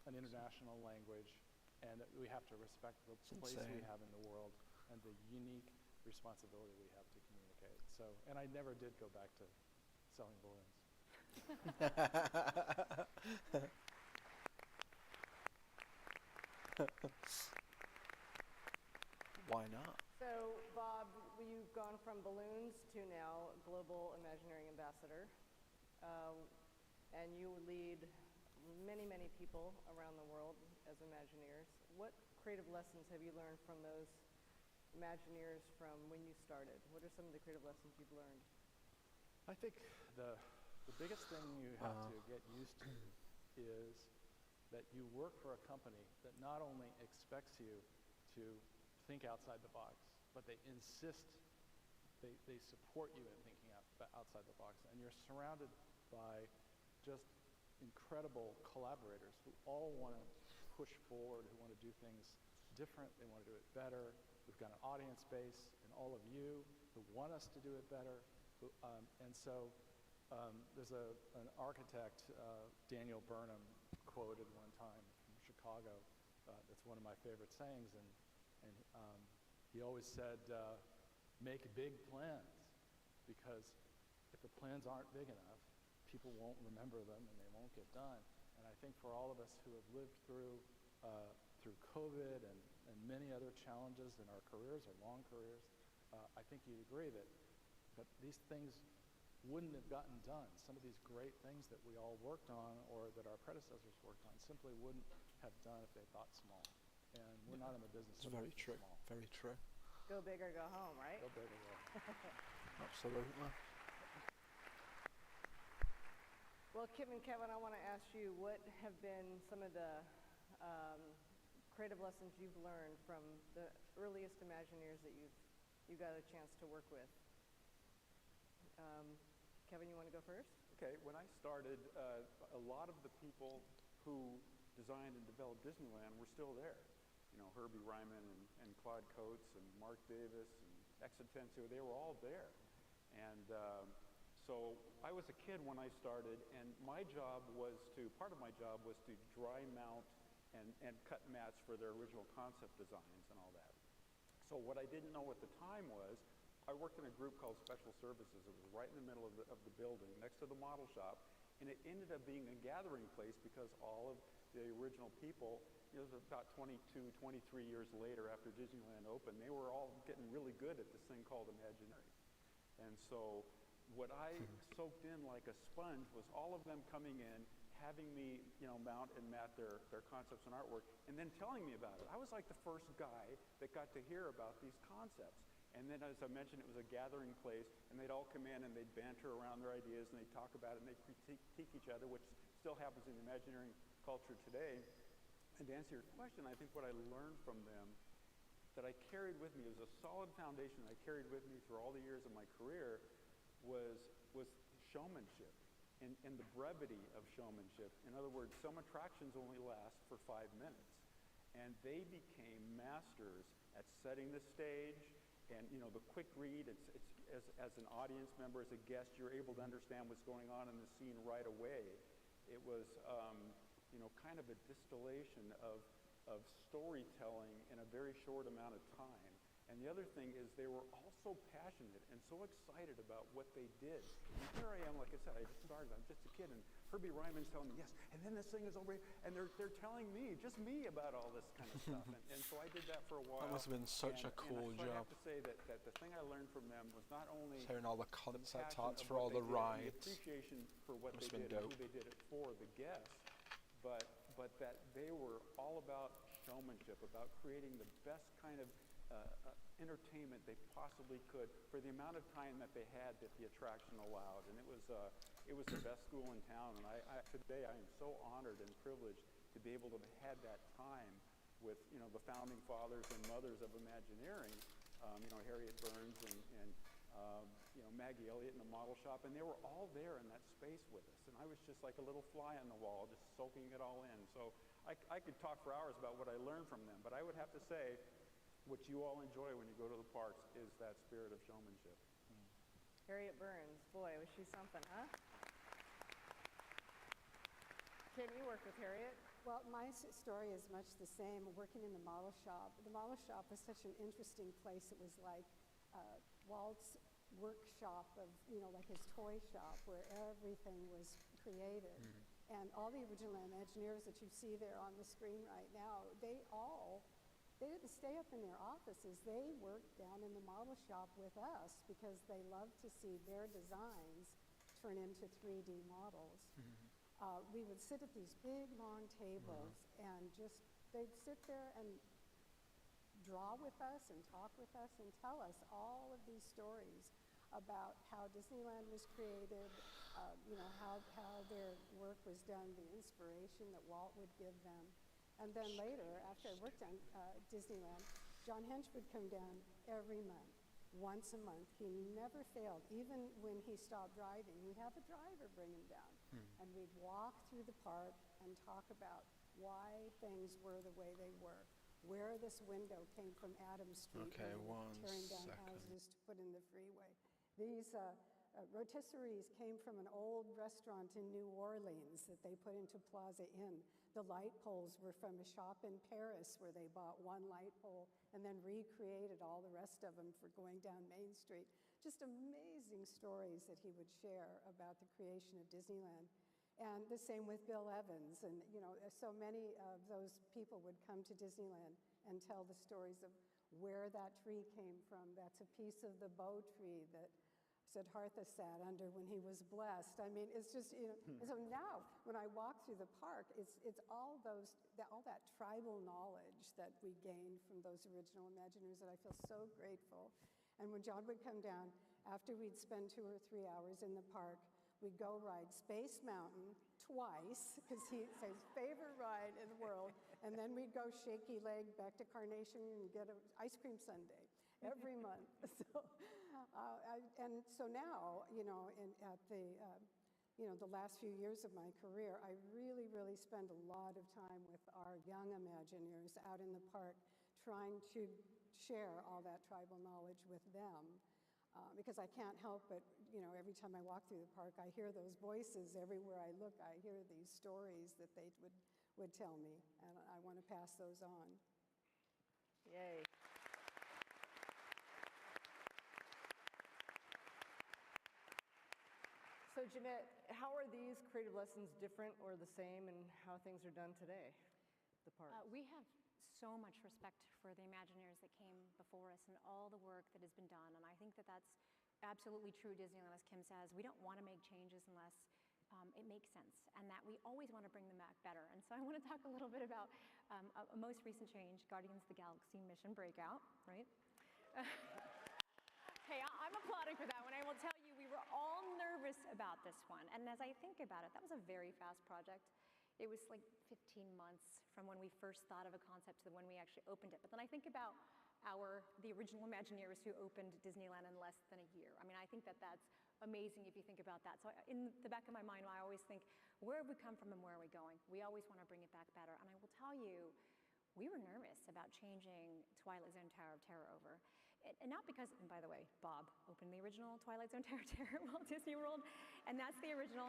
an international language, and that we have to respect the place we have in the world and the unique responsibility we have to communicate. So, and I never did go back to selling balloons. Why not? So, Bob, you've gone from balloons to now Global Imagineering Ambassador, and you lead many, many people around the world as Imagineers. What creative lessons have you learned from those Imagineers from when you started? What are some of the creative lessons you've learned? I think the biggest thing you have to get used to is that you work for a company that not only expects you to think outside the box, but they insist, they support you in thinking outside the box. And you're surrounded by just incredible collaborators who all want to push forward, who want to do things different, they want to do it better. We've got an audience base in all of you who want us to do it better. And so there's an architect, Daniel Burnham, quoted one time from Chicago. That's one of my favorite sayings. And he always said, make big plans, because if the plans aren't big enough, people won't remember them and they won't get done. And I think for all of us who have lived through COVID and many other challenges in our careers, our long careers, I think you'd agree that these things wouldn't have gotten done. Some of these great things that we all worked on or that our predecessors worked on simply wouldn't have done if they thought small. And we're not in the business of very true. small. Very true. Go big or go home, right? Go big or go home. Absolutely. Well, Kim and Kevin, I want to ask you, what have been some of the creative lessons you've learned from the earliest Imagineers that you got a chance to work with? Kevin, you want to go first? Okay, when I started, a lot of the people who designed and developed Disneyland were still there. You know, Herbie Ryman and Claude Coates and Mark Davis and Exitencio, they were all there. And so I was a kid when I started, and part of my job was to dry mount and cut mats for their original concept designs and all that. So what I didn't know at the time was, I worked in a group called Special Services. It was right in the middle of the building, next to the model shop, and it ended up being a gathering place because all of the original people, it was about 22, 23 years later after Disneyland opened, they were all getting really good at this thing called Imagineering. And so what I soaked in like a sponge was all of them coming in, having me, mount and mat their concepts and artwork, and then telling me about it. I was like the first guy that got to hear about these concepts. And then, as I mentioned, it was a gathering place, and they'd all come in and they'd banter around their ideas, and they'd talk about it, and they'd critique each other, which still happens in the Imagineering culture today. And to answer your question, I think what I learned from them that I carried with me, was a solid foundation I carried with me through all the years of my career, was showmanship and the brevity of showmanship. In other words, some attractions only last for 5 minutes. And they became masters at setting the stage, and the quick read. As an audience member, as a guest, you're able to understand what's going on in the scene right away. It was kind of a distillation of storytelling in a very short amount of time. And the other thing is they were all so passionate and so excited about what they did. And here I am, like I said, I just started, I'm just a kid, and Herbie Ryman's telling me, yes, and then this thing is over here, and they're telling me, just me, about all this kind of stuff. And so I did that for a while. That must have been such a cool job. I have to say that the thing I learned from them was not only hearing all the concept arts for all the rides, the appreciation for what they did and who they did it for, the guests, but that they were all about showmanship, about creating the best kind of entertainment they possibly could for the amount of time that they had that the attraction allowed. And it was the best school in town. And today I am so honored and privileged to be able to have had that time with the founding fathers and mothers of Imagineering, Harriet Burns and Maggie Elliott in the model shop, and they were all there in that space with us. And I was just like a little fly on the wall, just soaking it all in. So I could talk for hours about what I learned from them, but I would have to say, what you all enjoy when you go to the parks is that spirit of showmanship. Harriet Burns, boy, was she something, huh? Kim, you worked with Harriet? Well, my story is much the same, working in the model shop. The model shop was such an interesting place. It was like Walt's workshop of, like his toy shop where everything was created. And all the original Imagineers that you see there on the screen right now, they didn't stay up in their offices. They worked down in the model shop with us because they loved to see their designs turn into 3D models. We would sit at these big, long tables and they'd sit there and draw with us and talk with us and tell us all of these stories about how Disneyland was created, how their work was done, the inspiration that Walt would give them. And then later, after I worked on Disneyland, John Hench would come down every month, once a month. He never failed. Even when he stopped driving, we'd have a driver bring him down. And we'd walk through the park and talk about why things were the way they were, where this window came from Adams Street, tearing down houses to put in the freeway. These rotisseries came from an old restaurant in New Orleans that they put into Plaza Inn. The light poles were from a shop in Paris where they bought one light pole and then recreated all the rest of them for going down Main Street. Just amazing stories that he would share about the creation of Disneyland. And the same with Bill Evans. And, so many of those people would come to Disneyland and tell the stories of where that tree came from. That's a piece of the bow tree that Siddhartha sat under when he was blessed. I mean, it's just, and so now when I walk through the park, it's all that tribal knowledge that we gained from those original Imagineers that I feel so grateful. And when John would come down, after we'd spend 2 or 3 hours in the park, we'd go ride Space Mountain twice, because it's his favorite ride in the world, and then we'd go shaky leg back to Carnation and get an ice cream sundae every month. So now, at the last few years of my career, I really, really spend a lot of time with our young Imagineers out in the park, trying to share all that tribal knowledge with them. Because I can't help but, every time I walk through the park, I hear those voices. Everywhere I look, I hear these stories that they would tell me, and I want to pass those on. Yay. So Jeanette, how are these creative lessons different or the same in how things are done today, the parks? We have so much respect for the Imagineers that came before us and all the work that has been done. And I think that that's absolutely true Disneyland, as Kim says. We don't want to make changes unless it makes sense, and that we always want to bring them back better. And so I want to talk a little bit about a most recent change, Guardians of the Galaxy Mission Breakout, right? Hey, I'm applauding for that one. I will tell you, we were all nervous about this one. And as I think about it, that was a very fast project. It was like 15 months from when we first thought of a concept to when we actually opened it. But then I think about the original Imagineers who opened Disneyland in less than a year. I mean, I think that that's amazing if you think about that. So in the back of my mind, I always think, where have we come from and where are we going? We always want to bring it back better. And I will tell you, we were nervous about changing Twilight Zone Tower of Terror over. And not because, and by the way, Bob opened the original Twilight Zone Tower of Terror at Walt Disney World, and that's the original.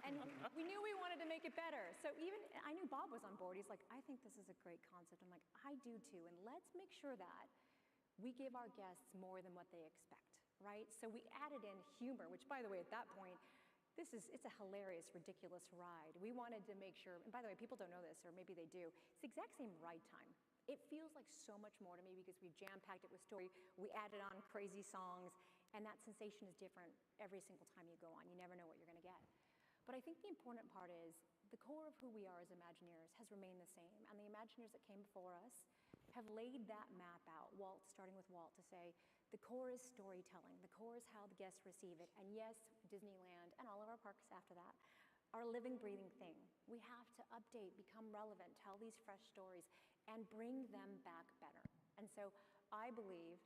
And we knew we wanted to make it better. So even, I knew Bob was on board. He's like, I think this is a great concept. I'm like, I do too. And let's make sure that we give our guests more than what they expect, right? So we added in humor, which by the way, at that point, it's a hilarious, ridiculous ride. We wanted to make sure, and by the way, people don't know this, or maybe they do, it's the exact same ride time. It feels like so much more to me because we've jam-packed it with story, we added on crazy songs, and that sensation is different every single time you go on. You never know what you're gonna get. But I think the important part is the core of who we are as Imagineers has remained the same, and the Imagineers that came before us have laid that map out, starting with Walt, to say, the core is storytelling, the core is how the guests receive it, and yes, Disneyland and all of our parks after that are a living, breathing thing. We have to update, become relevant, tell these fresh stories, and bring them back better. And so I believe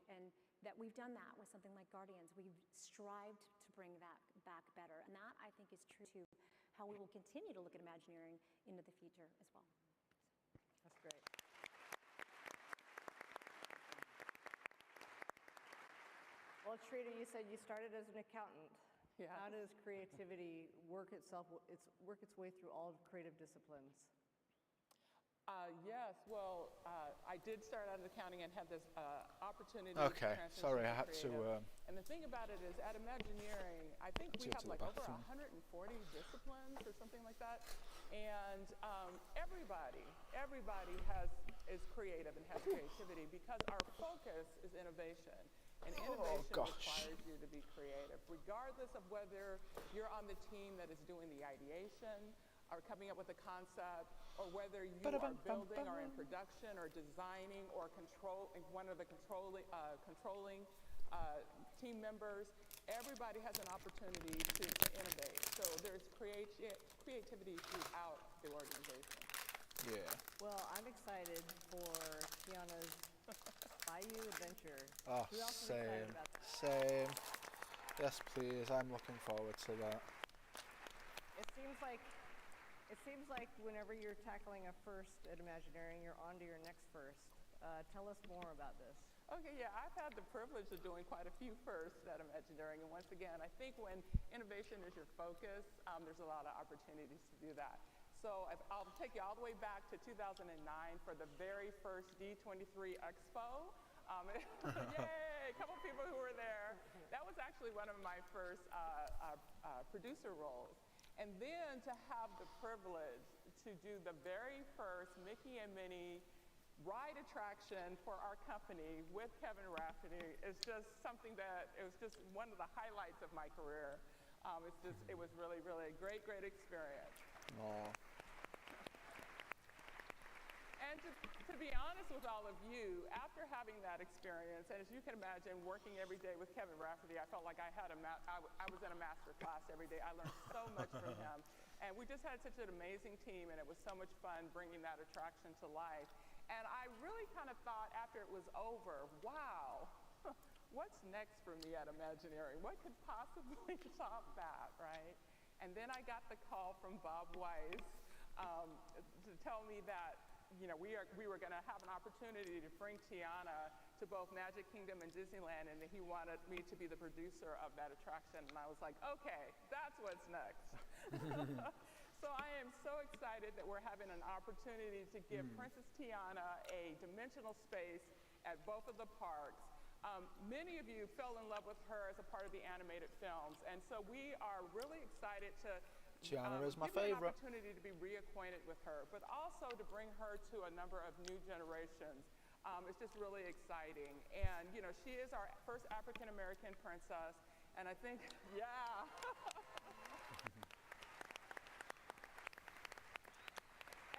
that we've done that with something like Guardians. We've strived to bring that back better, and that, I think, is true to how we will continue to look at Imagineering into the future as well. That's great. Well, 𝓢𝓸, you said you started as an accountant. Yeah. How does creativity work its way through all creative disciplines? Yes, well, I did start out in accounting and had this opportunity to Okay, transition sorry, I to had creative. to. And the thing about it is, at Imagineering, I think we have like over 140 disciplines or something like that. And everybody is creative and has creativity because our focus is innovation. And innovation requires you to be creative, regardless of whether you're on the team that is doing the ideation, or coming up with a concept, or whether you are building or in production or designing or one of the controlling team members. Everybody has an opportunity to innovate. So there's creativity throughout the organization. Yeah. Well, I'm excited for Tiana's Bayou adventure. Oh, Who else is excited same, about that? same. Yes, please. I'm looking forward to that. It seems like whenever you're tackling a first at Imagineering, you're on to your next first. Tell us more about this. Okay, yeah, I've had the privilege of doing quite a few firsts at Imagineering, and once again, I think when innovation is your focus, there's a lot of opportunities to do that. So I'll take you all the way back to 2009 for the very first D23 Expo. Yay, a couple people who were there. That was actually one of my first producer roles. And then to have the privilege to do the very first Mickey and Minnie ride attraction for our company with Kevin Rafferty is just something that, it was just one of the highlights of my career. It was really, really a great, great experience. Aww. And to be honest with all of you, after having that experience, and as you can imagine, working every day with Kevin Rafferty, I felt like I was in a master class every day. I learned so much from him. And we just had such an amazing team, and it was so much fun bringing that attraction to life. And I really kind of thought after it was over, wow, what's next for me at Imagineering? What could possibly top that, right? And then I got the call from Bob Weiss to tell me that we were going to have an opportunity to bring Tiana to both Magic Kingdom and Disneyland, and he wanted me to be the producer of that attraction. And I was like, okay, that's what's next. So I am so excited that we're having an opportunity to give Princess Tiana a dimensional space at both of the parks. Many of you fell in love with her as a part of the animated films, and so we are really excited to Tiana is my give her an favorite. opportunity to be reacquainted with her, but also to bring her to a number of new generations. It's just really exciting. And, she is our first African-American princess, and I think, yeah.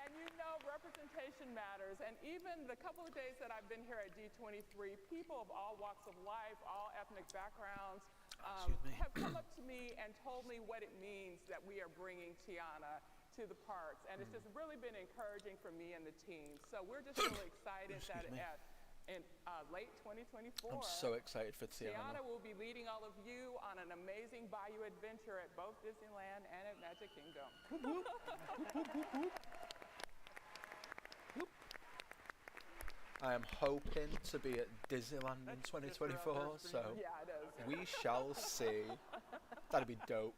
And representation matters. And even the couple of days that I've been here at D23, people of all walks of life, all ethnic backgrounds, have come up to me and told me what it means that we are bringing Tiana to the parks. And it's just really been encouraging for me and the team. So we're just really excited that in late 2024, I'm so excited for Tiana. Tiana will be leading all of you on an amazing Bayou adventure at both Disneyland and at Magic Kingdom. I am hoping to be at Disneyland in 2024, so Yeah, it is. we shall see. That'd be dope.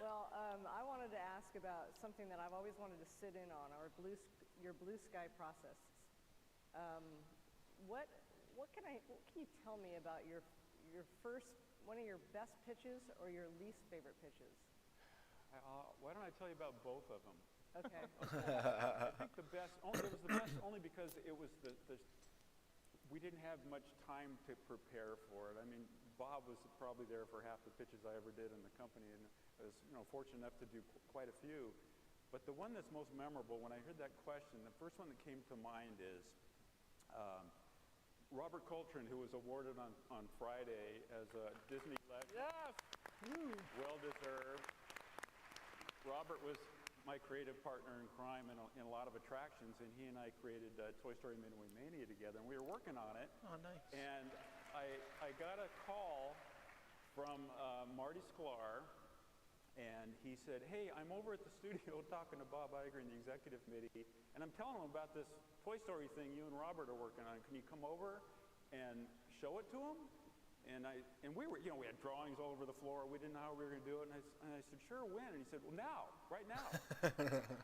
Well, I wanted to ask about something that I've always wanted to sit in on, your blue sky processes. What can you tell me about your first, one of your best pitches or your least favorite pitches? Why don't I tell you about both of them? Okay. I think it was the best only because it was we didn't have much time to prepare for it. I mean, Bob was probably there for half the pitches I ever did in the company, and I was fortunate enough to do quite a few. But the one that's most memorable, when I heard that question, the first one that came to mind is Robert Coltrane, who was awarded on Friday as a Disney legend. Yes! Well deserved. Robert was my creative partner in crime in a lot of attractions, and he and I created Toy Story Midway Mania together, and we were working on it. Oh, nice. And I got a call from Marty Sklar, and he said, hey, I'm over at the studio talking to Bob Iger and the executive committee, and I'm telling him about this Toy Story thing you and Robert are working on. Can you come over and show it to him? And we were, we had drawings all over the floor. We didn't know how we were going to do it. And I said, sure, when? And he said, well, now, right now.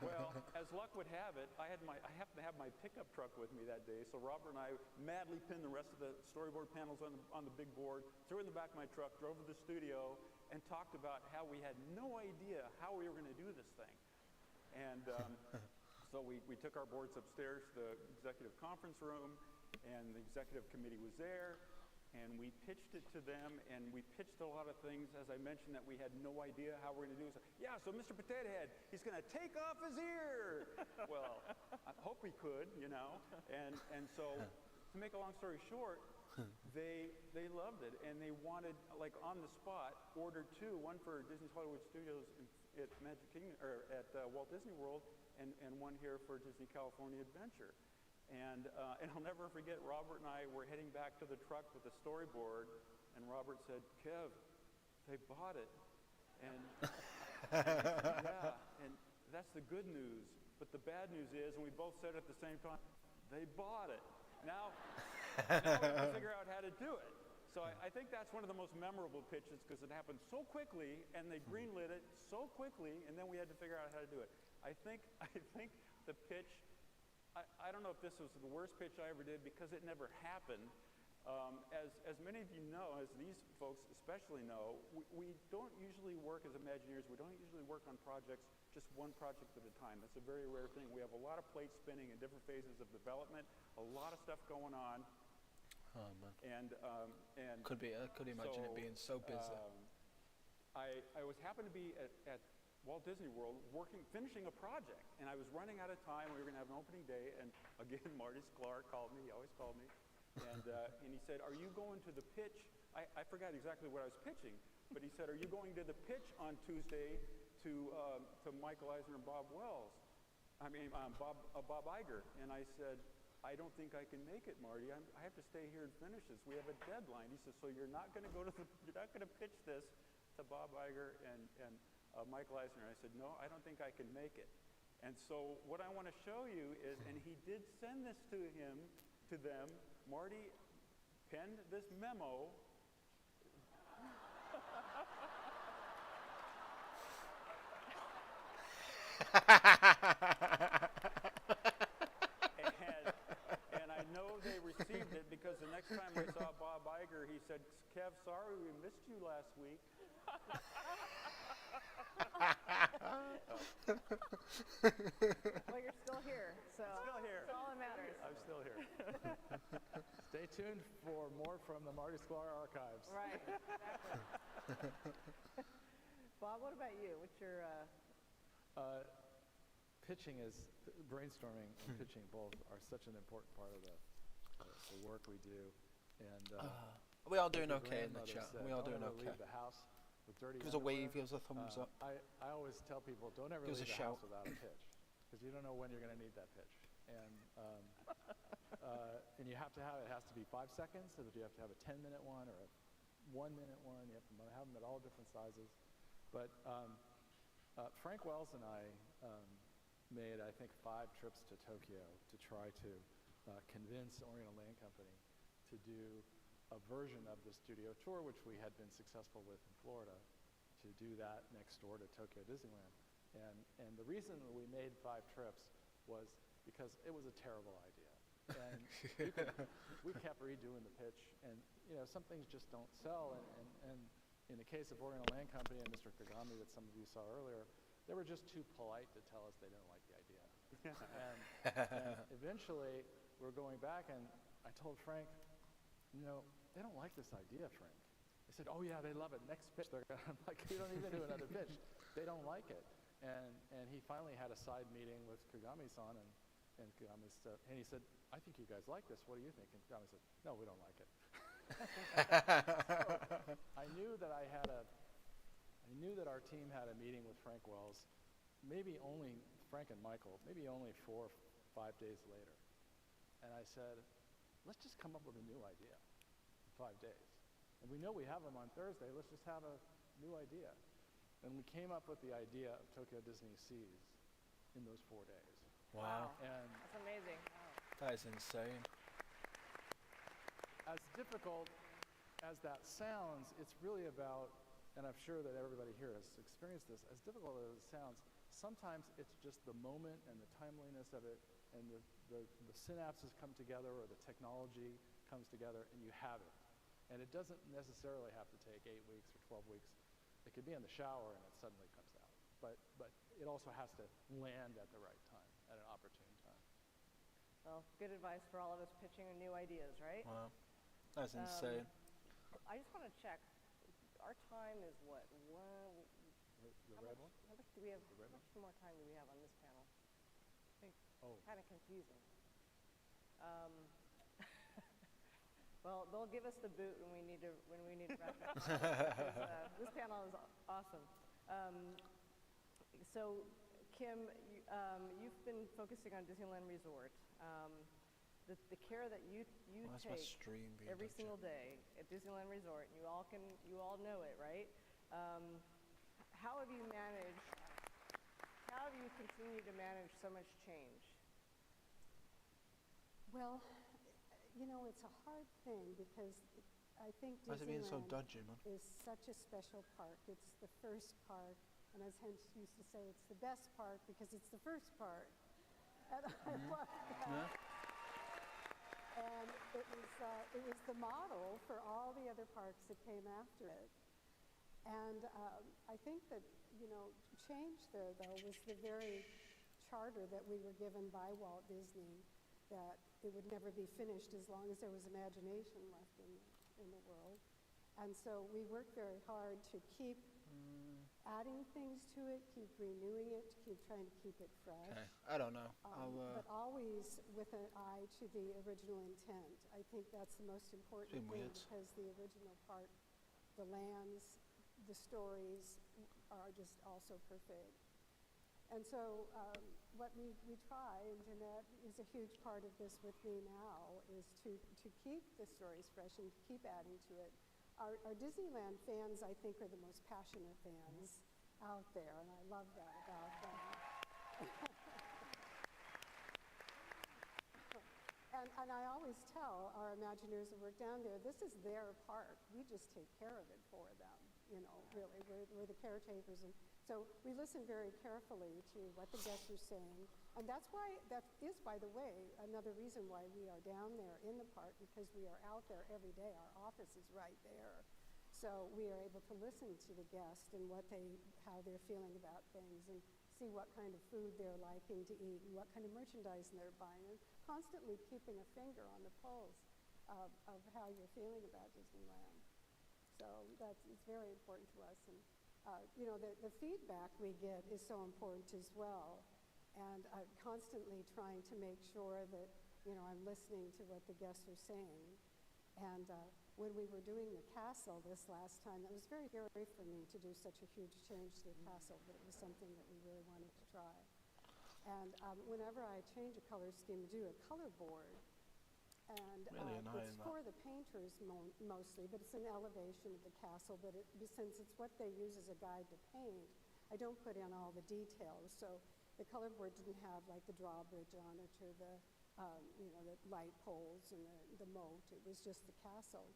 Well, as luck would have it, I happened to have my pickup truck with me that day. So Robert and I madly pinned the rest of the storyboard panels on the big board, threw it in the back of my truck, drove to the studio, and talked about how we had no idea how we were going to do this thing. And so we took our boards upstairs to the executive conference room, and the executive committee was there. And we pitched it to them, and we pitched a lot of things, as I mentioned, that we had no idea how we're going to do. So, yeah, so Mr. Potato Head, he's going to take off his ear. Well, I hope he could, And so, to make a long story short, they loved it, and they wanted, like on the spot, ordered two, one for Disney's Hollywood Studios at Magic Kingdom, or at Walt Disney World, and one here for Disney California Adventure. And I'll never forget, Robert and I were heading back to the truck with the storyboard, and Robert said, Kev, they bought it. And I said, yeah, and that's the good news. But the bad news is, and we both said it at the same time, they bought it. Now we have to figure out how to do it. So I think that's one of the most memorable pitches because it happened so quickly, and they greenlit it so quickly, and then we had to figure out how to do it. I think the pitch, I don't know if this was the worst pitch I ever did because it never happened. As many of you know, as these folks especially know, we don't usually work as Imagineers. We don't usually work on projects, just one project at a time. That's a very rare thing. We have a lot of plates spinning in different phases of development, a lot of stuff going on. Oh, man. And could imagine it being so busy. I was happened to be at Walt Disney World finishing a project, and I was running out of time. We were going to have an opening day, and again, Marty Sklar called me. He always called me, and he said, "Are you going to the pitch?" I forgot exactly what I was pitching, but he said, "Are you going to the pitch on Tuesday to Michael Eisner and Bob Wells? Bob Iger?" And I said, "I don't think I can make it, Marty. I have to stay here and finish this. We have a deadline." He says, "So you're not going to you're not going to pitch this to Bob Iger and Michael Eisner?" I said, "No, I don't think I can make it." And so what I want to show you is, and he did send this to them. Marty penned this memo. and I know they received it because the next time I saw Bob Iger, he said, "Kev, sorry we missed you last week." Well, you're still here, so still here. That's all that matters. I'm still here. Stay tuned for more from the Marty Sklar archives. Right, exactly. Bob, what about you? What's your... Pitching brainstorming and pitching both are such an important part of the work we do. And we all doing okay in the chat. We all doing okay. Leave the house with dirty give us a wave, underwear. give us a thumbs up. I always tell people, don't ever give us leave a the shout. house without a pitch, because you don't know when you're going to need that pitch. And and you have to have it has to be 5 seconds, so that you have to have a 10-minute one or a 1-minute one. You have to have them at all different sizes. But Frank Wells and I made, I think, 5 trips to Tokyo to try to convince Oriental Land Company to do a version of the studio tour, which we had been successful with in Florida, to do that next door to Tokyo Disneyland. And the reason that we made 5 trips was because it was a terrible idea. And we kept redoing the pitch, and some things just don't sell. And in the case of Oriental Land Company and Mr. Kagami that some of you saw earlier, they were just too polite to tell us they didn't like the idea. and eventually, we're going back, and I told Frank, they don't like this idea, Frank. They said, oh yeah, they love it. Next pitch, they're gonna, I'm like, you don't even do another pitch. They don't like it. And he finally had a side meeting with Kagami-san, and Kagami said, and he said, I think you guys like this. What do you think? And Kagami said, no, we don't like it. So I knew that I knew that our team had a meeting with Frank Wells, maybe only Frank and Michael, maybe only 4 or 5 days later. And I said, let's just come up with a new idea in 5 days. And we know we have them on Thursday, let's just have a new idea. And we came up with the idea of Tokyo Disney Seas in those 4 days. Wow. And that's amazing. Wow. That is insane. As difficult as that sounds, it's really about, and I'm sure that everybody here has experienced this, as difficult as it sounds, sometimes it's just the moment and the timeliness of it, and the synapses come together, or the technology comes together, and you have it. And it doesn't necessarily have to take 8 weeks or 12 weeks. It could be in the shower and it suddenly comes out. But it also has to land at the right time, at an opportune time. Well, good advice for all of us pitching new ideas, right? Wow. That's insane. I just want to check. Our time is what? The red one? How much do we have? How much more time do we have on this panel? I think kind of confusing. Well, they'll give us the boot when we need to wrap up. This panel is awesome. So, Kim, you've been focusing on Disneyland Resort. The care that you take every single day at Disneyland Resort, you all know it, right? How have you continued to manage so much change? Well, it's a hard thing because I think Disneyland is such a special park. It's the first park, and as Hens used to say, it's the best park because it's the first park. And I love that. Yeah. And it was the model for all the other parks that came after it. And I think that, change there, though, was the very charter that we were given by Walt Disney, that it would never be finished as long as there was imagination left in the world. And so we worked very hard to keep adding things to it, keep renewing it, keep trying to keep it fresh. Okay. I don't know. But always with an eye to the original intent. I think that's the most important thing because the original part, the lands, the stories are just also perfect. And so what we try, and Jeanette is a huge part of this with me now, is to keep the stories fresh and to keep adding to it. Our Disneyland fans, I think, are the most passionate fans out there, and I love that about them. And I always tell our Imagineers that work down there, this is their park. We just take care of it for them, really. We're the caretakers. And so we listen very carefully to what the guests are saying. And that is, by the way, another reason why we are down there in the park, because we are out there every day. Our office is right there. So we are able to listen to the guests and how they're feeling about things, and see what kind of food they're liking to eat and what kind of merchandise they're buying, and constantly keeping a finger on the pulse of how you're feeling about Disneyland. So it's very important to us. And the feedback we get is so important as well. And I'm constantly trying to make sure that, I'm listening to what the guests are saying. And when we were doing the castle this last time, it was very scary for me to do such a huge change to the castle, but it was something that we really wanted to try. And whenever I change a color scheme, I do a color board. And it's for the painters mostly, but it's an elevation of the castle. But since it's what they use as a guide to paint, I don't put in all the details. So the color board didn't have like the drawbridge on it, or the the light poles and the moat. It was just the castle.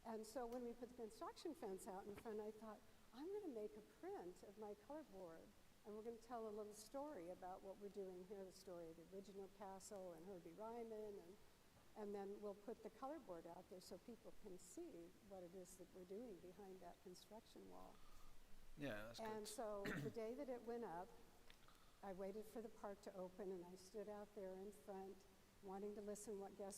And so when we put the construction fence out in front, I thought, I'm going to make a print of my color board, and we're going to tell a little story about what we're doing here, the story of the original castle and 𝓢𝓸𝓬𝓲𝓪𝓵, and then we'll put the color board out there so people can see what it is that we're doing behind that construction wall. Yeah, that's And good. so the day that it went up, I waited for the park to open, and I stood out there in front wanting to listen what their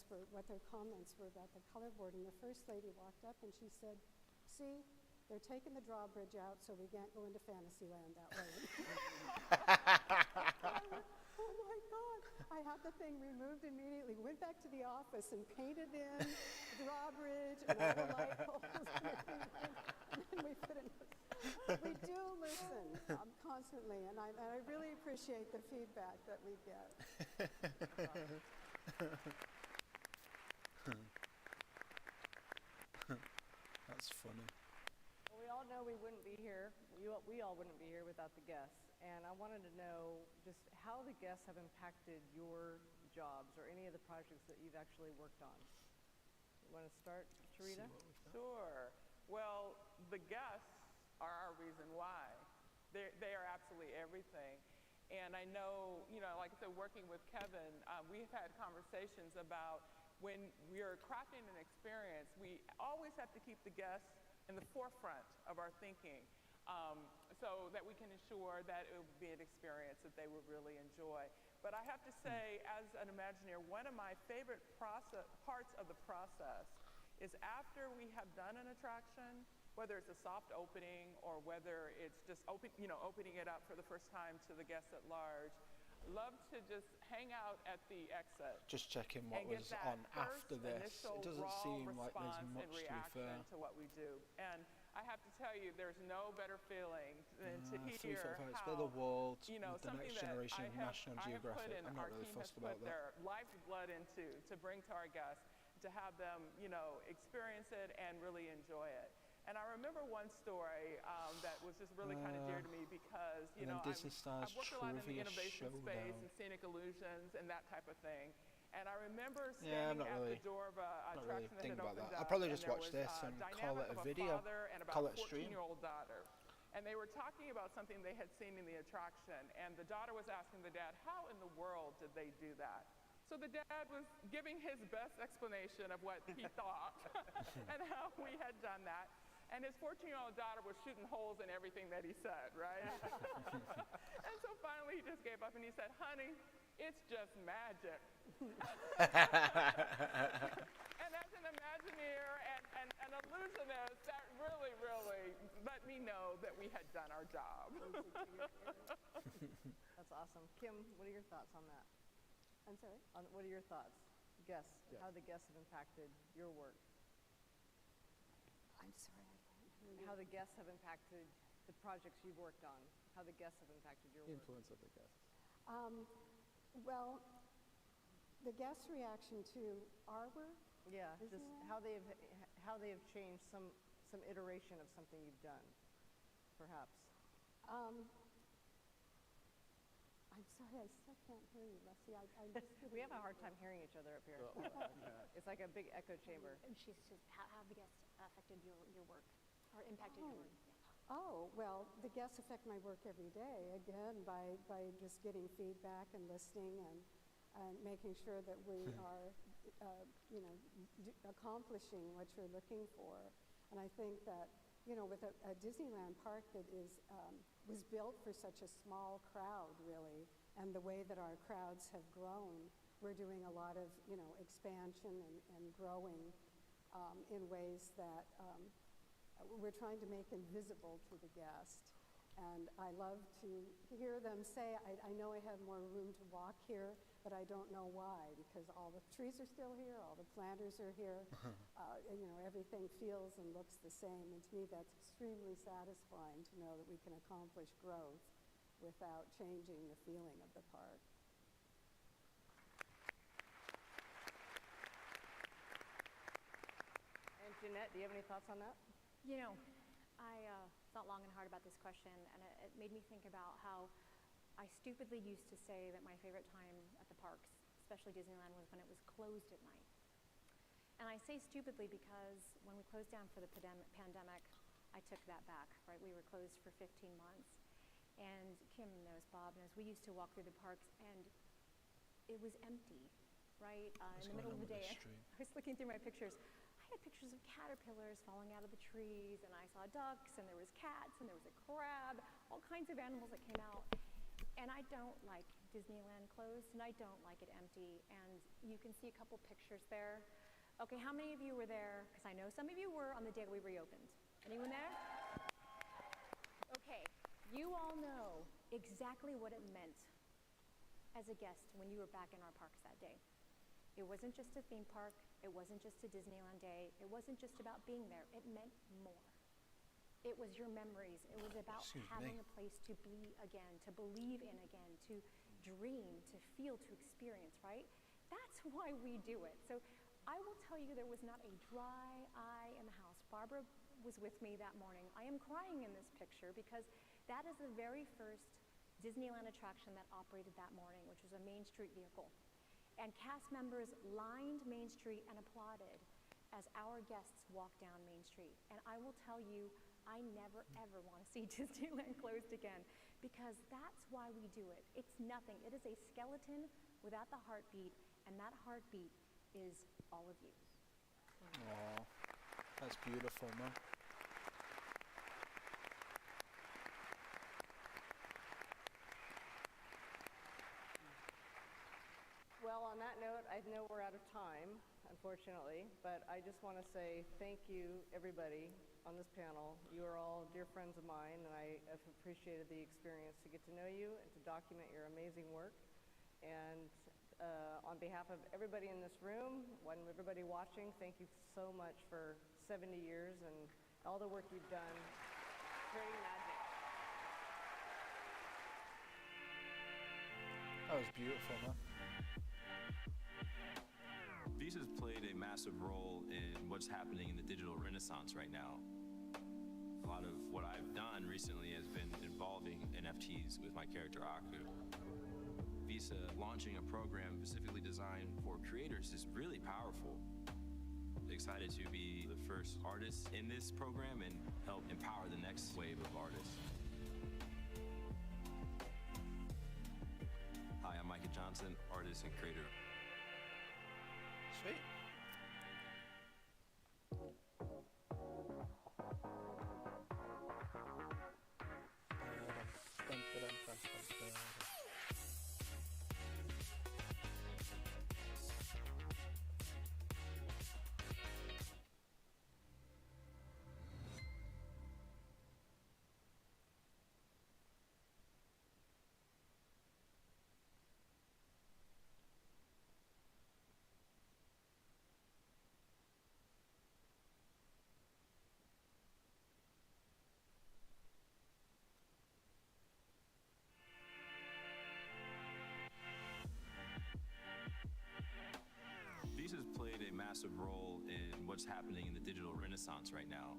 comments were about the color board. And the First Lady walked up and she said, see, they're taking the drawbridge out so we can't go into Fantasyland that way. Oh my God. I had the thing removed immediately, went back to the office and painted in the drawbridge and all the light poles and everything. And then we put it. We do listen constantly, and I really appreciate the feedback that we get. That's funny. Well, we all know we wouldn't be here. We all wouldn't be here without the guests. And I wanted to know just how the guests have impacted your jobs or any of the projects that you've actually worked on. You want to start, 𝓢𝓸𝓬𝓲𝓪? Sure. Well, the guests are our reason why. They are absolutely everything. And I know, like I said, working with Kevin, we've had conversations about when we're crafting an experience, we always have to keep the guests in the forefront of our thinking so that we can ensure that it will be an experience that they will really enjoy. But I have to say, as an Imagineer, one of my favorite parts of the process is after we have done an attraction, whether it's a soft opening or whether it's just opening it up for the first time to the guests at large, love to just hang out at the exit. Just checking what was on after this. It doesn't seem like there's much to be fair. To what we do. And I have to tell you, there's no better feeling than to hear it's how, the world, the next generation of National Geographic. I'm not really fussed about that. Their life's blood into to bring to our guests, to have them, experience it and really enjoy it. And I remember one story that was just really kind of dear to me because, I've worked a lot in the innovation space and scenic illusions and that type of thing. And I remember standing at the door of an attraction that had opened up. I'll probably just watch this and call it a video, call it a stream. 14-year-old daughter. And they were talking about something they had seen in the attraction. And the daughter was asking the dad, how in the world did they do that? So the dad was giving his best explanation of what he thought and how we had done that. And his 14-year-old daughter was shooting holes in everything that he said, right? And so finally he just gave up and he said, honey, it's just magic. And as an Imagineer and an illusionist, that really, really let me know that we had done our job. That's awesome. Kim, what are your thoughts on that? I'm sorry? What are your thoughts? Guests, how the guests have impacted your work? I'm sorry, I can't hear you. How the guests have impacted the projects you've worked on, how the guests have impacted your work. Influence of the guests. Well, the guest reaction to our work? Yeah, just how they have changed some iteration of something you've done, perhaps. I'm sorry, I still can't hear you, Leslie. We have a hard time hearing each other up here. It's like a big echo chamber. And she's just, how have the guests affected your work or impacted your work? Oh, well, the guests affect my work every day, again, by just getting feedback and listening and making sure that we are, accomplishing what you're looking for. And I think that, with a Disneyland park that was built for such a small crowd, really, and the way that our crowds have grown, we're doing a lot of, expansion and growing in ways that we're trying to make invisible to the guest. And I love to hear them say, I know I have more room to walk here, but I don't know why, because all the trees are still here, all the planters are here, everything feels and looks the same. And to me, that's extremely satisfying to know that we can accomplish growth without changing the feeling of the park. And Jeanette, do you have any thoughts on that? I thought long and hard about this question, and it made me think about how I stupidly used to say that my favorite time at the parks especially Disneyland, was when it was closed at night. And I say stupidly because when we closed down for the pandemic, I took that back, right? We were closed for 15 months. And Kim knows, Bob knows, we used to walk through the parks and it was empty, right? In the middle of the day, I was looking through my pictures. I had pictures of caterpillars falling out of the trees, and I saw ducks, and there was cats, and there was a crab, all kinds of animals that came out. And I don't like Disneyland closed, and I don't like it empty. And you can see a couple pictures there. Okay, how many of you were there? Because I know some of you were on the day we reopened. Anyone there? Okay, you all know exactly what it meant as a guest when you were back in our parks that day. It wasn't just a theme park. It wasn't just a Disneyland day. It wasn't just about being there. It meant more. It was your memories. It was about having a place to be again, to believe in again, to dream, to feel, to experience, right? That's why we do it. So I will tell you there was not a dry eye in the house. Barbara was with me that morning. I am crying in this picture because that is the very first Disneyland attraction that operated that morning, which was a Main Street vehicle. And cast members lined Main Street and applauded as our guests walked down Main Street. And I will tell you, I never, ever want to see Disneyland closed again because that's why we do it. It's nothing. It is a skeleton without the heartbeat, and that heartbeat is all of you. Aww, that's beautiful, man. Well, on that note, I know we're out of time, unfortunately, but I just want to say thank you, everybody on this panel. You are all dear friends of mine, and I have appreciated the experience to get to know you and to document your amazing work. And on behalf of everybody in this room, and everybody watching, thank you so much for 70 years and all the work you've done creating magic. That was beautiful, man. Visa's played a massive role in what's happening in the digital renaissance right now. A lot of what I've done recently has been involving NFTs with my character Aku. Visa launching a program specifically designed for creators is really powerful. Excited to be the first artist in this program and help empower the next wave of artists. Hi, I'm Micah Johnson, artist and creator. Sweet. Visa's played a massive role in what's happening in the digital renaissance right now.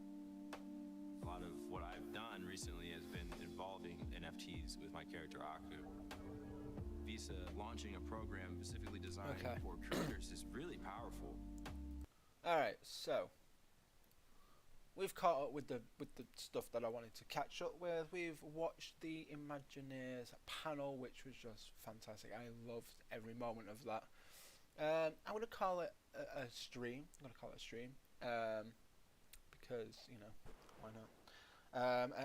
A lot of what I've done recently has been involving NFTs with my character Aku. Visa launching a program specifically designed for creators is really powerful. Alright, so we've caught up with the stuff that I wanted to catch up with. We've watched the Imagineers panel, which was just fantastic. I loved every moment of that. I'm going to call it a stream. Because, you know, why not?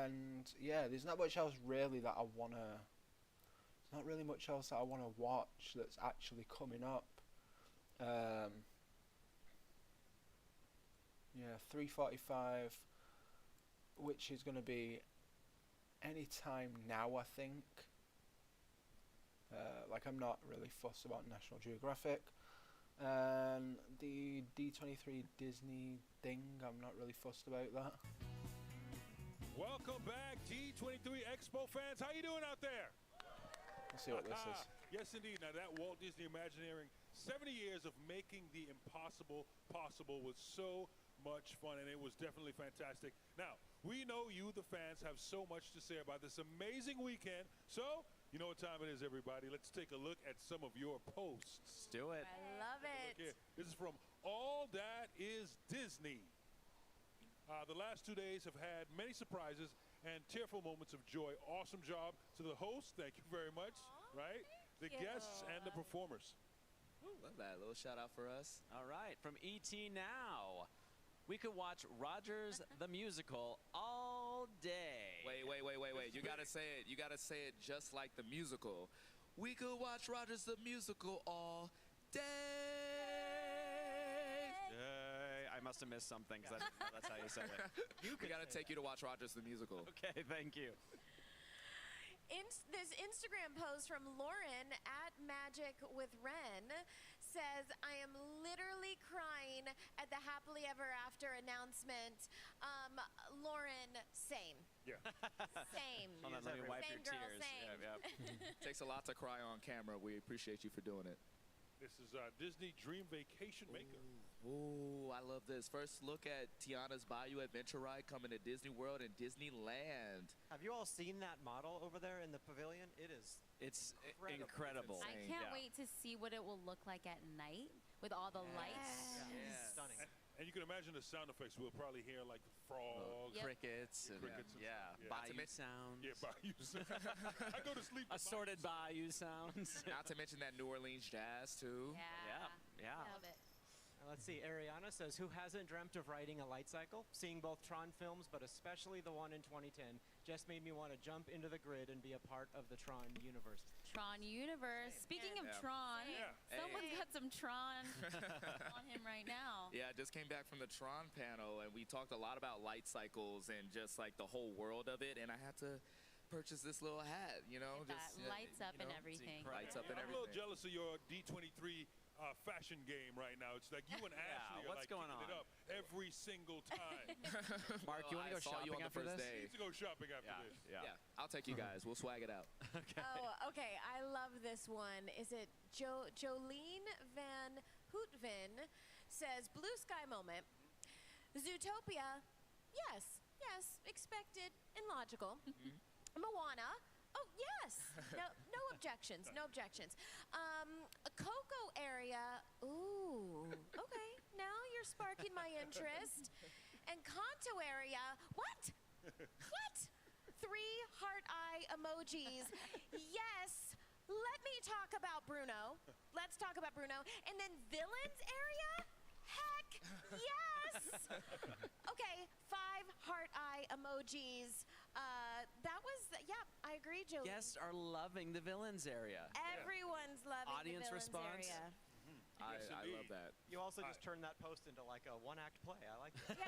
And yeah, there's not much else really that I want to... There's not really much else that I want to watch that's actually coming up. Yeah, 3:45, which is going to be any time now, I think. Like, I'm not really fussed about National Geographic. The D23 Disney thing, I'm not really fussed about that. Welcome back, D23 Expo fans. How you doing out there? Let's see what this is. Yes, indeed. Now, that Walt Disney Imagineering, 70 years of making the impossible possible was so much fun, and it was definitely fantastic. Now, we know you, the fans, have so much to say about this amazing weekend, so You know what time it is, everybody. Let's take a look at some of your posts. Let's do it. I love Look here. it. This is from All That Is Disney. The last 2 days have had many surprises and tearful moments of joy. Awesome job to the host. Thank you very much. Right? The guests and the performers. Ooh, love that. A little shout out for us. All right. From E.T. Now. We could watch Rogers the Musical all day. Wait. You gotta say it. You gotta say it just like the musical. We could watch Rogers the Musical all day. I must have missed something because that's how you said it. We gotta take you to watch Rogers the Musical. Okay, thank you. This Instagram post from Lauren at Magic with Ren says, I am literally crying at the happily ever after announcement. Lauren, same. Yeah. Same. Hold on, let me wipe Same your girl, tears. same. Takes a lot to cry on camera. We appreciate you for doing it. This is Disney Dream Vacation Maker. Ooh, I love this. First look at Tiana's Bayou Adventure Ride coming to Disney World and Disneyland. Have you all seen that model over there in the pavilion? It's incredible. I can't wait to see what it will look like at night with all the lights. Yeah. Stunning. And you can imagine the sound effects. We'll probably hear like frogs, Crickets, and bayou sounds. Yeah, bayou sounds. I go to sleep. Assorted bayou sounds. Not to mention that New Orleans jazz too. Yeah. Love it. Let's see, Ariana says, who hasn't dreamt of riding a light cycle? Seeing both Tron films, but especially the one in 2010, just made me want to jump into the grid and be a part of the Tron universe. Tron universe. Speaking of Tron, someone's got some Tron on him right now. Yeah, I just came back from the Tron panel, and we talked a lot about light cycles and just like the whole world of it, and I had to purchase this little hat, you know. That lights up and everything. Lights up and I'm a everything. little jealous of your D23 fashion game right now. It's like you and Ashley are what's like going kicking it on? up every single time. Mark, you want to go shopping after this? We need to go shopping after this. Yeah, I'll take you guys. We'll swag it out. Oh, okay. I love this one. Is it Jolene Van Hootvin says, blue sky moment. Zootopia, yes, expected and logical. Moana, oh, yes. No objections, no objections. Coco area, ooh, okay. Now you're sparking my interest. And Kanto area, what? What? 3 heart eye emojis. Yes. Let me talk about Bruno. Let's talk about Bruno. And then villains area? Heck yes. Okay, 5 heart eye emojis. That was, I agree, Joe. Guests are loving the villains area. Everyone's loving Audience the villains response. area. I love that. You also just turned that post into like a one-act play. I like that.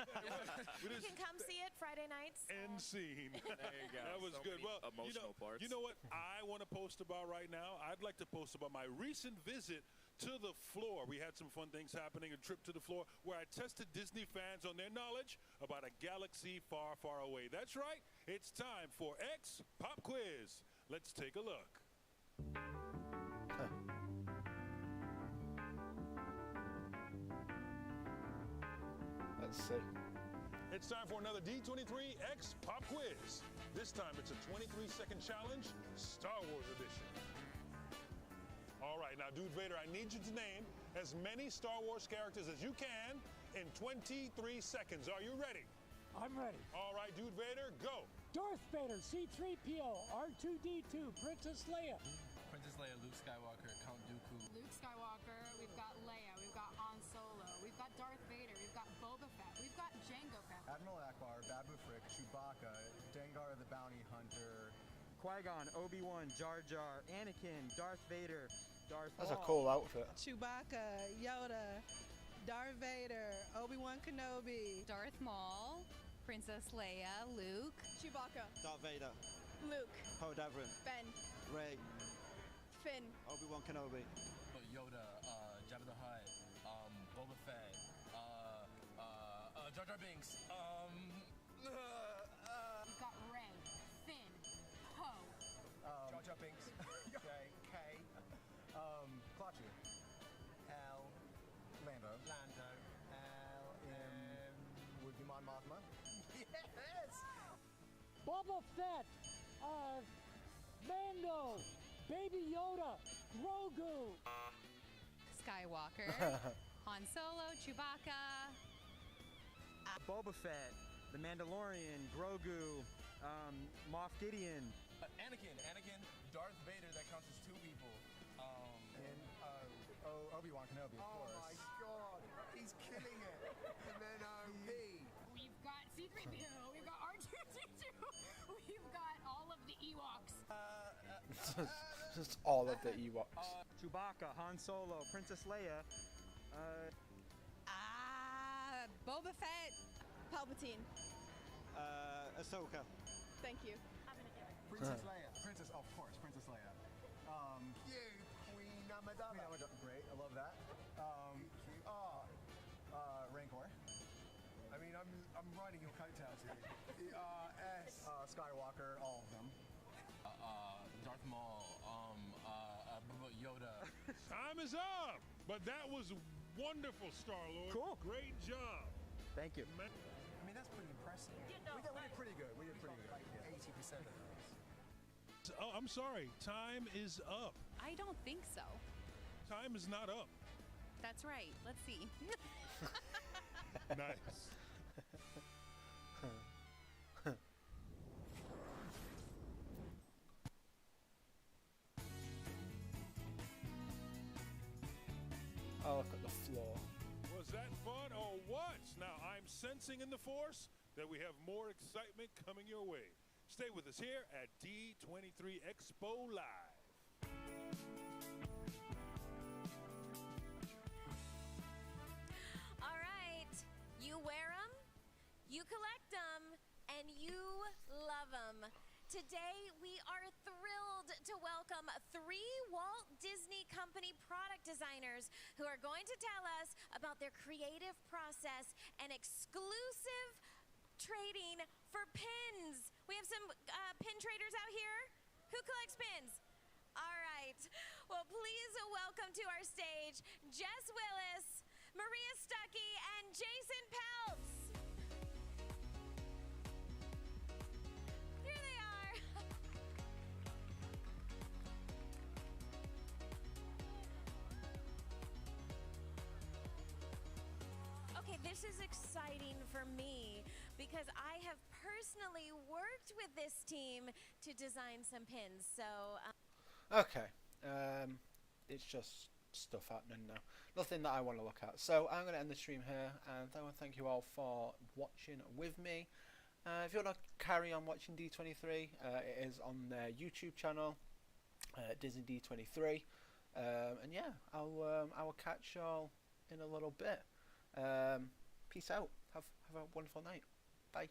You can come see it Friday nights. End scene. There you go. That was So good. many Well, emotional parts. You know what I want to post about right now? I'd like to post about my recent visit to the floor. We had some fun things happening, a trip to the floor where I tested Disney fans on their knowledge about a galaxy far, far away. That's right. It's time for X Pop Quiz. Let's take a look. Let's see. It's time for another D23 X Pop Quiz. This time it's a 23-second challenge, Star Wars edition. All right, now, Dude Vader, I need you to name as many Star Wars characters as you can in 23 seconds. Are you ready? I'm ready. All right, Dude Vader, go. Darth Vader, C-3PO, R2-D2, Princess Leia. Princess Leia, Luke Skywalker, Count Dooku. Luke Skywalker, we've got Leia, we've got Han Solo, we've got Darth Vader, we've got Boba Fett, we've got Jango Fett. Admiral Akbar, Babu Frick, Chewbacca, Dengar the Bounty Hunter. Qui-Gon, Obi-Wan, Jar Jar, Anakin, Darth Vader, Darth That's a Maul. cool outfit. Chewbacca, Yoda, Darth Vader, Obi-Wan Kenobi, Darth Maul, Princess Leia, Luke, Chewbacca, Darth Vader, Luke, Poe Dameron, Ben, Rey, Finn, Obi-Wan Kenobi. Yoda, Jabba the Hutt, Boba Fett, Jar Jar Binks, We've got Rey, Finn, Poe. Jar Jar Binks, K, Klaatu, L, Lando, L, would you mind Mothma? Yes! Boba Fett, Mando, Baby Yoda, Grogu. Skywalker, Han Solo, Chewbacca. Boba Fett, the Mandalorian, Grogu, Moff Gideon. Anakin, Darth Vader, that counts as 2 people. And Obi-Wan Kenobi, of course. Oh my god, he's killing it. And then We've got C-3PO, we've got R2-D2, we've got all of the Ewoks. Just all of the Ewoks. Chewbacca, Han Solo, Princess Leia. Boba Fett. Palpatine. Ahsoka. Thank you. Princess Leia. Of course, Princess Leia. Queen Amidala. Great, I love that. Rancor. I mean, I'm riding your coattails here. Skywalker, all of them. Darth Maul, Yoda. Time is up! But that was wonderful, Star-Lord. Cool. Great job. Thank you. I mean, that's pretty impressive. We did pretty good. We did pretty good. Like 80% of those. Oh, I'm sorry. Time is up. I don't think so. Time is not up. That's right. Let's see. Nice. Oh, look at the floor. Was that fun or what? Now, I'm sensing in the Force that we have more excitement coming your way. Stay with us here at D23 Expo Live. All right, you wear them, you collect them, and you love them. Today, we are thrilled to welcome 3 Walt Disney Company product designers who are going to tell us about their creative process and exclusive trading for pins. We have some pin traders out here. Who collects pins? All right. Well, please welcome to our stage Jess Willis, Maria Stuckey, and Jason Peltz. Here they are. Okay, this is exciting for me because I have personally worked with this team to design some pins. So, Okay. It's just stuff happening now. Nothing that I want to look at. So I'm going to end the stream here, and I want to thank you all for watching with me. If you want to carry on watching D23, it is on their YouTube channel, Disney D23. And yeah, I will catch y'all in a little bit. Peace out. Have a wonderful night. Bye.